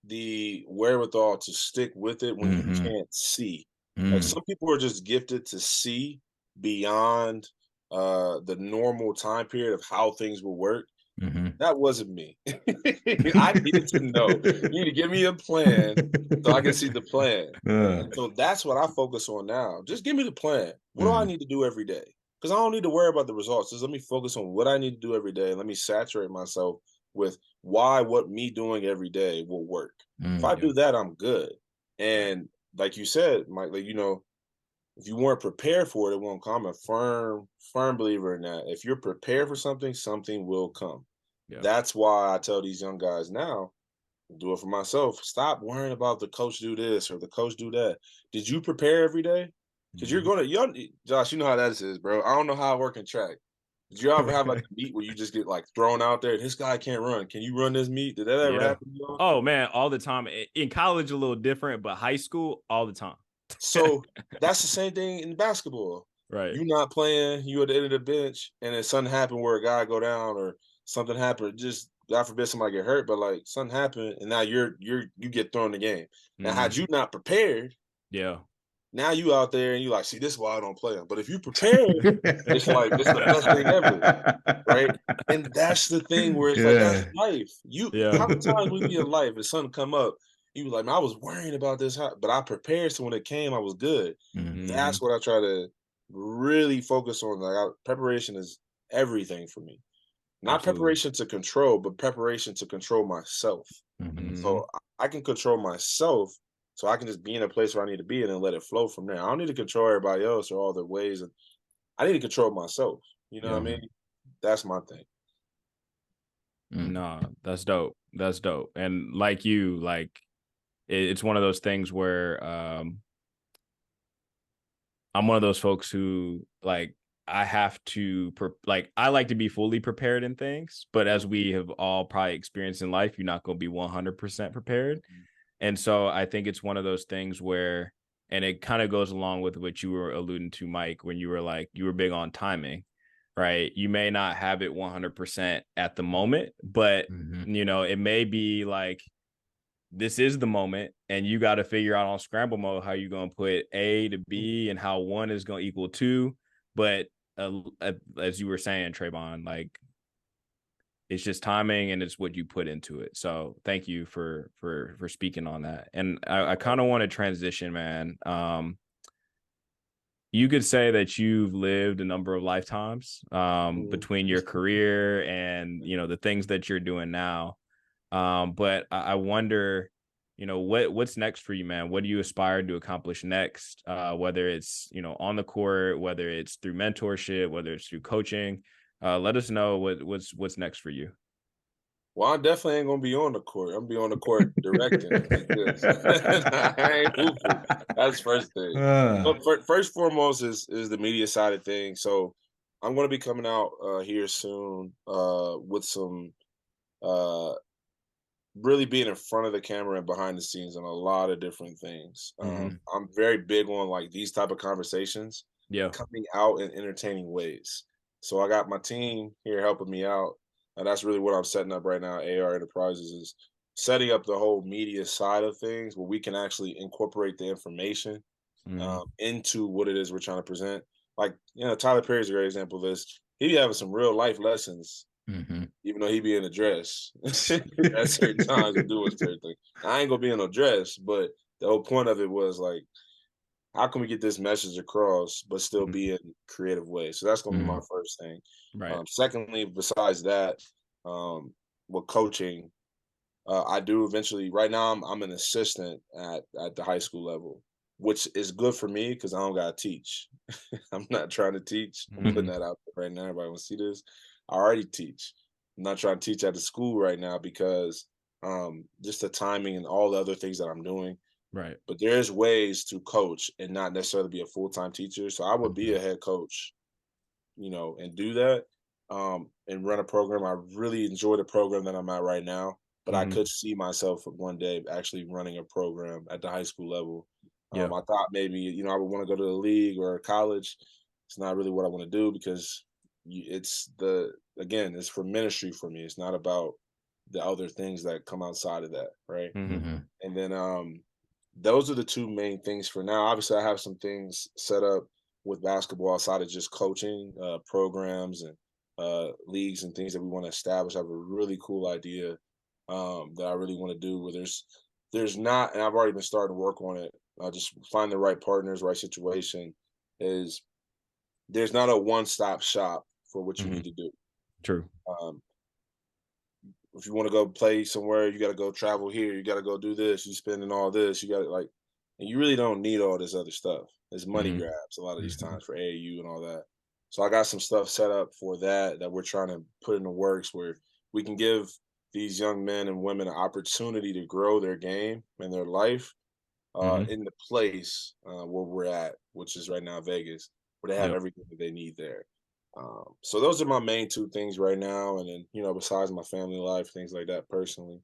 the wherewithal to stick with it when you Hmm. can't see. Like Mm, some people are just gifted to see beyond the normal time period of how things will work. mhm. That wasn't me. I needed to know. You need to give me a plan so I can see the plan. Uh, And so that's what I focus on now. Just give me the plan. What do I mhm, need to do every day? Because I don't need to worry about the results. Just let me focus on what I need to do every day. And let me saturate myself with why what me doing every day will work. If I mm, Yeah. do that, I'm good. Right. And like you said, Mike, like if you weren't prepared for it, it won't come. I'm a firm believer in that. If you're prepared for something, something will come. Yeah. That's why I tell these young guys now, do it for myself. Stop worrying about the coach do this or the coach do that. Did you prepare every day? Because you're Mhm. going to, Josh, you know how that is, bro. I don't know how I work in track. Did you ever have like mm. a meet where you just get like thrown out there? This guy can't run. Can you run this meet? Did that ever Yeah. happen to you? Oh man, all the time. In college, a little different, but high school, all the time. So that's the same thing in basketball. Right. You not playing, you at the end of the bench, and then something happened where a guy go down or something happened. Just God forbid somebody get hurt, but like something happened, and now you get thrown the game. Now, had Hmm. you not prepared, Yeah. Now you out there and you like, see, this is why I don't play them. But if you prepare, it's like it's the best thing ever, right? And that's the thing where it's like that's life. How many times we be in life and something come up, you be like, man, I was worrying about this, but I prepared, so when it came, I was good. That's what I try to really focus on. Like preparation is everything for me. Not preparation to control, but preparation to control myself. So I can control myself, so I can just be in a place where I need to be and then let it flow from there. I don't need to control everybody else or all their ways. And I need to control myself. You know what I mean? That's my thing. No, that's dope. That's dope. And like you, like it's one of those things where I'm one of those folks who like I have to I like to be fully prepared in things, but as we have all probably experienced in life, you're not going to be 100% prepared. And so I think it's one of those things where, and it kind of goes along with what you were alluding to, Mike, when you were like, you were big on timing, right? You may not have it 100% at the moment, but you know, it may be like, this is the moment, and you got to figure out on scramble mode how you're going to put A to B and how 1 is going to equal 2. But as you were saying, Traevon, like it's just timing and it's what you put into it. So thank you for speaking on that. And I kind of want to transition, man. You could say that you've lived a number of lifetimes between your career and, you know, the things that you're doing now. But I wonder, you know, what's next for you, man? What do you aspire to accomplish next? Whether it's, you know, on the court, whether it's through mentorship, whether it's through coaching, let us know what's next for you. Well, I definitely ain't gonna be on the court. I'm gonna be on the court directing like this. I ain't hooping. That's first thing. But first foremost is the media side of things. So I'm gonna be coming out here soon with some really being in front of the camera and behind the scenes on a lot of different things. I'm very big on like these type of conversations coming out in entertaining ways. So I got my team here helping me out, and that's really what I'm setting up right now. AR Enterprises is setting up the whole media side of things where we can actually incorporate the information into what it is we're trying to present. Like, you know, Tyler Perry's a great example of this. He be having some real life lessons, even though he be in a dress at certain times and doing certain things. I ain't gonna be in no dress, but the whole point of it was like, how can we get this message across, but still be in creative ways? So that's gonna be my first thing. Right. Secondly, besides that, with coaching, I do eventually. Right now, I'm an assistant at the high school level, which is good for me because I don't gotta teach. I'm not trying to teach. I'm putting that out there right now. Everybody want to see this. I already teach. I'm not trying to teach at the school right now because just the timing and all the other things that I'm doing. Right. But there's ways to coach and not necessarily be a full-time teacher. So I would be a head coach, you know, and do that and run a program. I really enjoy the program that I'm at right now, but I could see myself one day actually running a program at the high school level. I thought maybe, you know, I would want to go to the league or college. It's not really what I want to do because it's it's for ministry for me. It's not about the other things that come outside of that. Right. And then those are the two main things for now. Obviously, I have some things set up with basketball outside of just coaching programs and leagues and things that we want to establish. I have a really cool idea that I really want to do. Where there's not, and I've already been starting to work on it. Just find the right partners, right situation. There's not a one-stop shop for what you need to do. True. If you want to go play somewhere, you got to go travel here. You got to go do this. You spending all this. You got to and you really don't need all this other stuff. It's money grabs a lot of these times for AAU and all that. So I got some stuff set up for that we're trying to put in the works where we can give these young men and women an opportunity to grow their game and their life in the place where we're at, which is right now Vegas, where they have everything that they need there. So those are my main two things right now. And then, you know, besides my family life, things like that personally,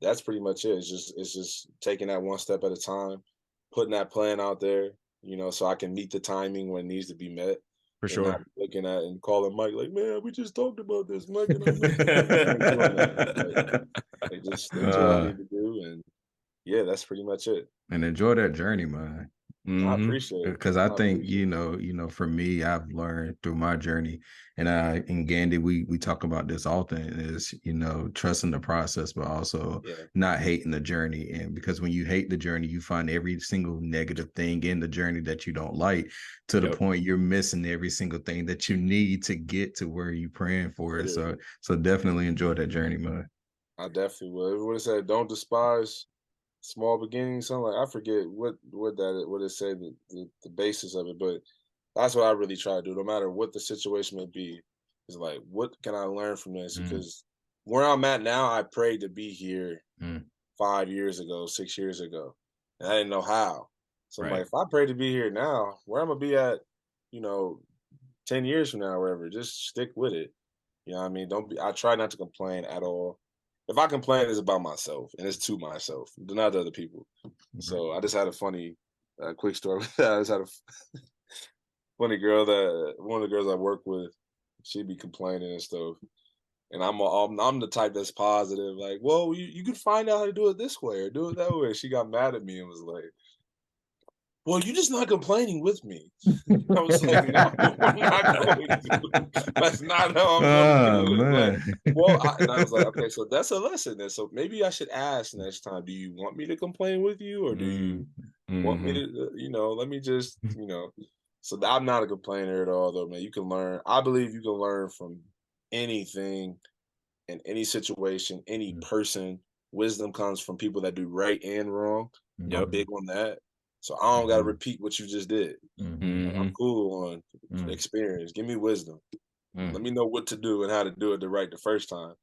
that's pretty much it. It's just taking that one step at a time, putting that plan out there, you know, so I can meet the timing when it needs to be met. For sure. Not looking at and calling Mike like, man, we just talked about this, Mike. And I ain't doing that. Like, just do what I need to do, and yeah, that's pretty much it. And enjoy that journey, man. I appreciate it. Because I think, appreciate it. for me, I've learned through my journey, and in Gandhi, we talk about this often, is, trusting the process, but also Yeah, not hating the journey. And because when you hate the journey, you find every single negative thing in the journey that you don't like, to the point you're missing every single thing that you need to get to where you're praying for it. literally. So definitely enjoy that journey, man. I definitely will. Everyone said, "Don't despise small beginnings." Something like, I forget what it said, the basis of it, but that's what I really try to do. No matter what the situation may be, is like, what can I learn from this? Mm, Because where I'm at now, I prayed to be here mm, 5 years ago, 6 years ago, and I didn't know how. So I'm like, Right. if I pray to be here now, where I'm gonna be at, you know, 10 years from now, or whatever, just stick with it. You know what I mean? Don't be. I try not to complain at all. If I complain, it's about myself and it's to myself, not to other people. mm. So I just had a funny, quick story. I just had a funny girl that one of the girls I work with. She'd be complaining and stuff, and I'm the type that's positive. Like, well, you could find out how to do it this way or do it that way. She got mad at me and was like, "Well, you're just not complaining with me." I was like, "No, I'm not going to. That's not how I'm going to Oh do it." Like, man. well, and I was like, "Okay, so that's a lesson then. So maybe I should ask next time. Do you want me to complain with you, or do Mm, you want me mhm, to? Let me just, So I'm not a complainer at all, though, man. You can learn. I believe you can learn from anything in any situation, any mm, person. Wisdom comes from people that do right and wrong. I'm Yep. mhm, big on that. So I don't got to mhm, repeat what you just did. mhm, Like, I'm Mm-hmm. cool on mm, experience. Give me wisdom. Let mm, me know what to do and how to do it the first time.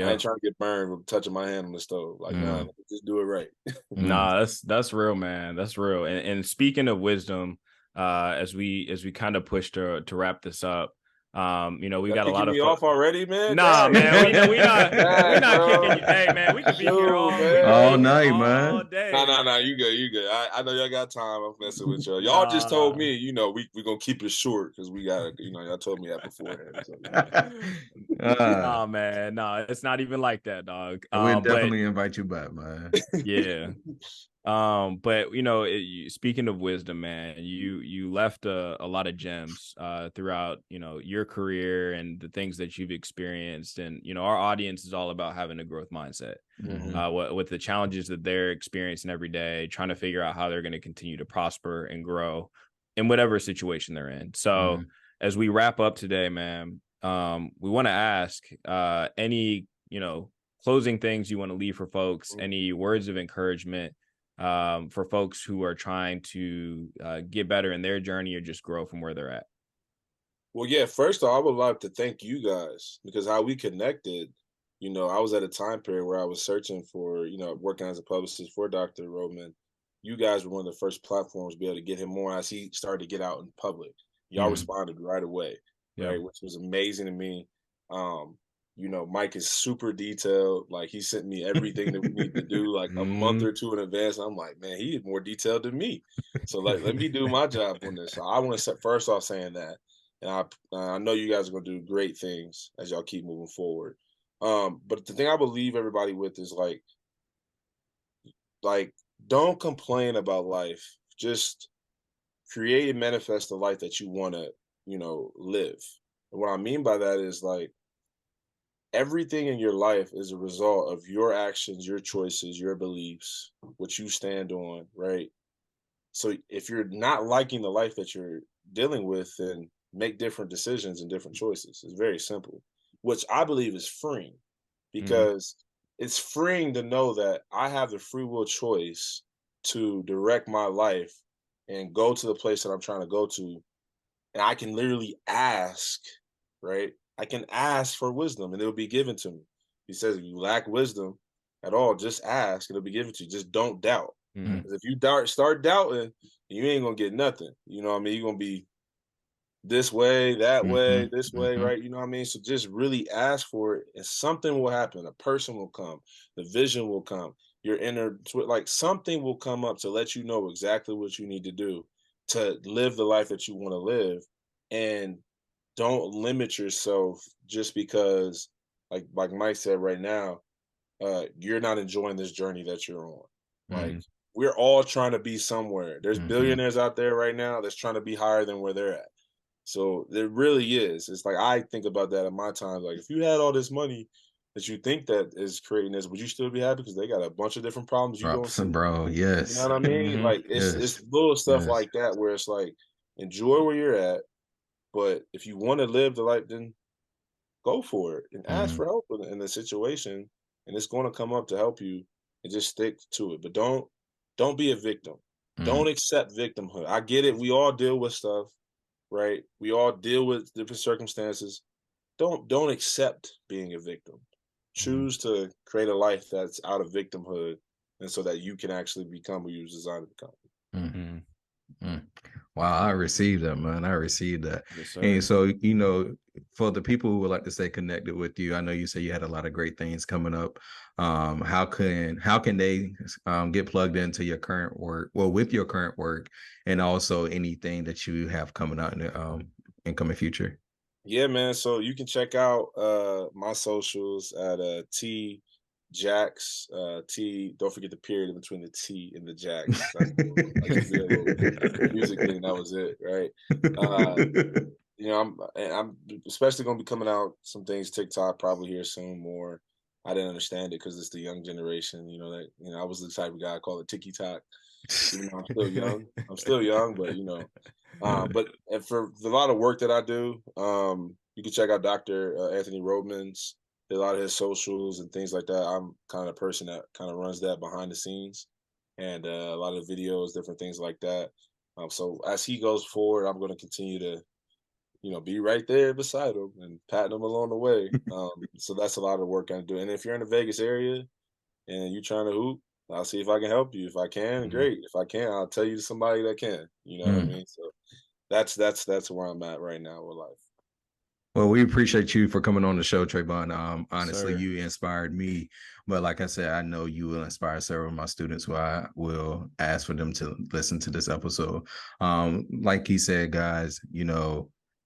I ain't Yep. trying to get burned with touching my hand on the stove. Like, nah, mm, let me just do it right. mm. Nah, that's real, man. That's real. And speaking of wisdom, as we kind of push to wrap this up, we Y'all got a lot kicking of me off already, man. Nah, Dang, man, bro. we Dang, not bro. kicking you. Hey, man, we could be here Shoot, all we could All be man. here night, all man. No, day. no, no, you good, you good. I know y'all got time. I'm messing with y'all. Y'all just told Nah. me, we gonna keep it short because we got, y'all told me that beforehand. So, Ah, Nah, man. Nah, it's not even like that, dog. we'll But definitely invite you back, man. yeah. But speaking of wisdom, man, you left a lot of gems throughout your career and the things that you've experienced, and our audience is all about having a growth mindset. Mhm. With the challenges that they're experiencing every day, trying to figure out how they're going to continue to prosper and grow in whatever situation they're in. So Mhm, as we wrap up today, man, we want to ask any closing things you want to leave for folks, any words of encouragement for folks who are trying to get better in their journey or just grow from where they're at. Well, yeah, first off, I would like to thank you guys because how we connected, I was at a time period where I was searching for, working as a publicist for Dr. Roman. You guys were one of the first platforms to be able to get him more as he started to get out in public. Y'all mhm, responded right away, Yeah. right? Which was amazing to me. Um, Mike is super detailed. Like he sent me everything that we need to do like a month or mhm, two in advance. I'm like, man, he is more detailed than me. So like, let me do my job on this. So I want to set first off saying that. And I know you guys are gonna do great things as y'all keep moving forward. But the thing I would leave everybody with is like don't complain about life. Just create and manifest the life that you want to, live. And what I mean by that is like everything in your life is a result of your actions, your choices, your beliefs, what you stand on, right? So if you're not liking the life that you're dealing with, then make different decisions and different choices. It's very simple, which I believe is freeing Mhm. because it's freeing to know that I have the free will choice to direct my life and go to the place that I'm trying to go to. And I can literally ask, right? I can ask for wisdom and it'll be given to me. He says, if you lack wisdom at all, just ask, it'll be given to you. Just don't doubt. Mhm. mhm, 'Cause if you start doubting, you ain't gonna get nothing. You know what I mean? You're gonna be this way, that way, mhm, this way, mhm, right? You know what I mean? So just really ask for it, and something will happen. A person will come, the vision will come, your like something will come up to let you know exactly what you need to do to live the life that you want to live. And don't limit yourself just because, like Mike said right now, you're not enjoying this journey that you're on. Like we're all trying to be somewhere. There's billionaires out there right now that's trying to be higher than where they're at. So there really is. It's like I think about that in my time. Like if you had all this money that you think that is creating this, would you still be happy? Because they got a bunch of different problems you don't see. Bro, You know yes. what I mean? Like it's little stuff like that where it's like enjoy where you're at, but if you want to live the life, then go for it and ask for help in the situation, and it's going to come up to help you, and just stick to it. But don't be a victim. Don't accept victimhood. I get it. We all deal with stuff, right? We all deal with different circumstances. Don't accept being a victim. Choose to create a life that's out of victimhood, and so that you can actually become who you was designed to become. Wow, I received that, man. I received that. Yes, sir. And so, you know, for the people who would like to stay connected with you, I know you say you had a lot of great things coming up. How can they get plugged into your current work? Well, with your current work, and also anything that you have coming out in the incoming future. Yeah, man. So you can check out my socials at T Jax. T, don't forget the period in between the T and the Jax. I just did a little music thing, that was it, right? You know, I'm especially gonna be coming out some things TikTok probably here soon more. I didn't understand it because it's the young generation, you know, that I was the type of guy I call it Tiki Tok, even though I'm still young. I'm still young, but and for a lot of work that I do, you can check out Dr. Anthony Rodman's, a lot of his socials and things like that. I'm kind of the person that kind of runs that behind the scenes, and a lot of videos, different things like that. So as he goes forward, I'm going to continue to, be right there beside him and patting him along the way. So that's a lot of work I do. And if you're in the Vegas area and you're trying to hoop, I'll see if I can help you. If I can, great. If I can't, I'll tell you to somebody that can. You know what I mean? So that's where I'm at right now with life. Well, we appreciate you for coming on the show, Traevon. Honestly, Sir. you inspired me. But like I said, I know you will inspire several of my students who I will ask for them to listen to this episode. Like he said, guys,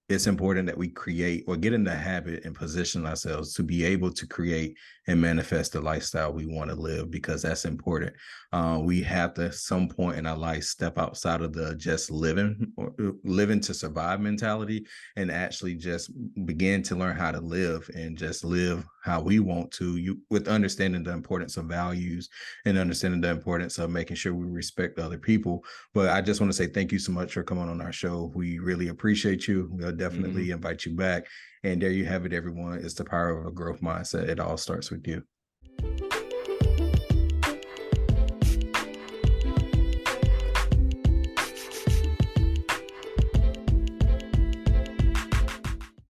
it's important that we create or get in the habit and position ourselves to be able to create and manifest the lifestyle we want to live, because that's important. We have to, at some point in our life, step outside of the just living or living to survive mentality and actually just begin to learn how to live and just live how we want to, with understanding the importance of values and understanding the importance of making sure we respect other people. But I just want to say thank you so much for coming on our show. We really appreciate you. We'll definitely invite you back. And there you have it, everyone. It's the power of a growth mindset. It all starts with you.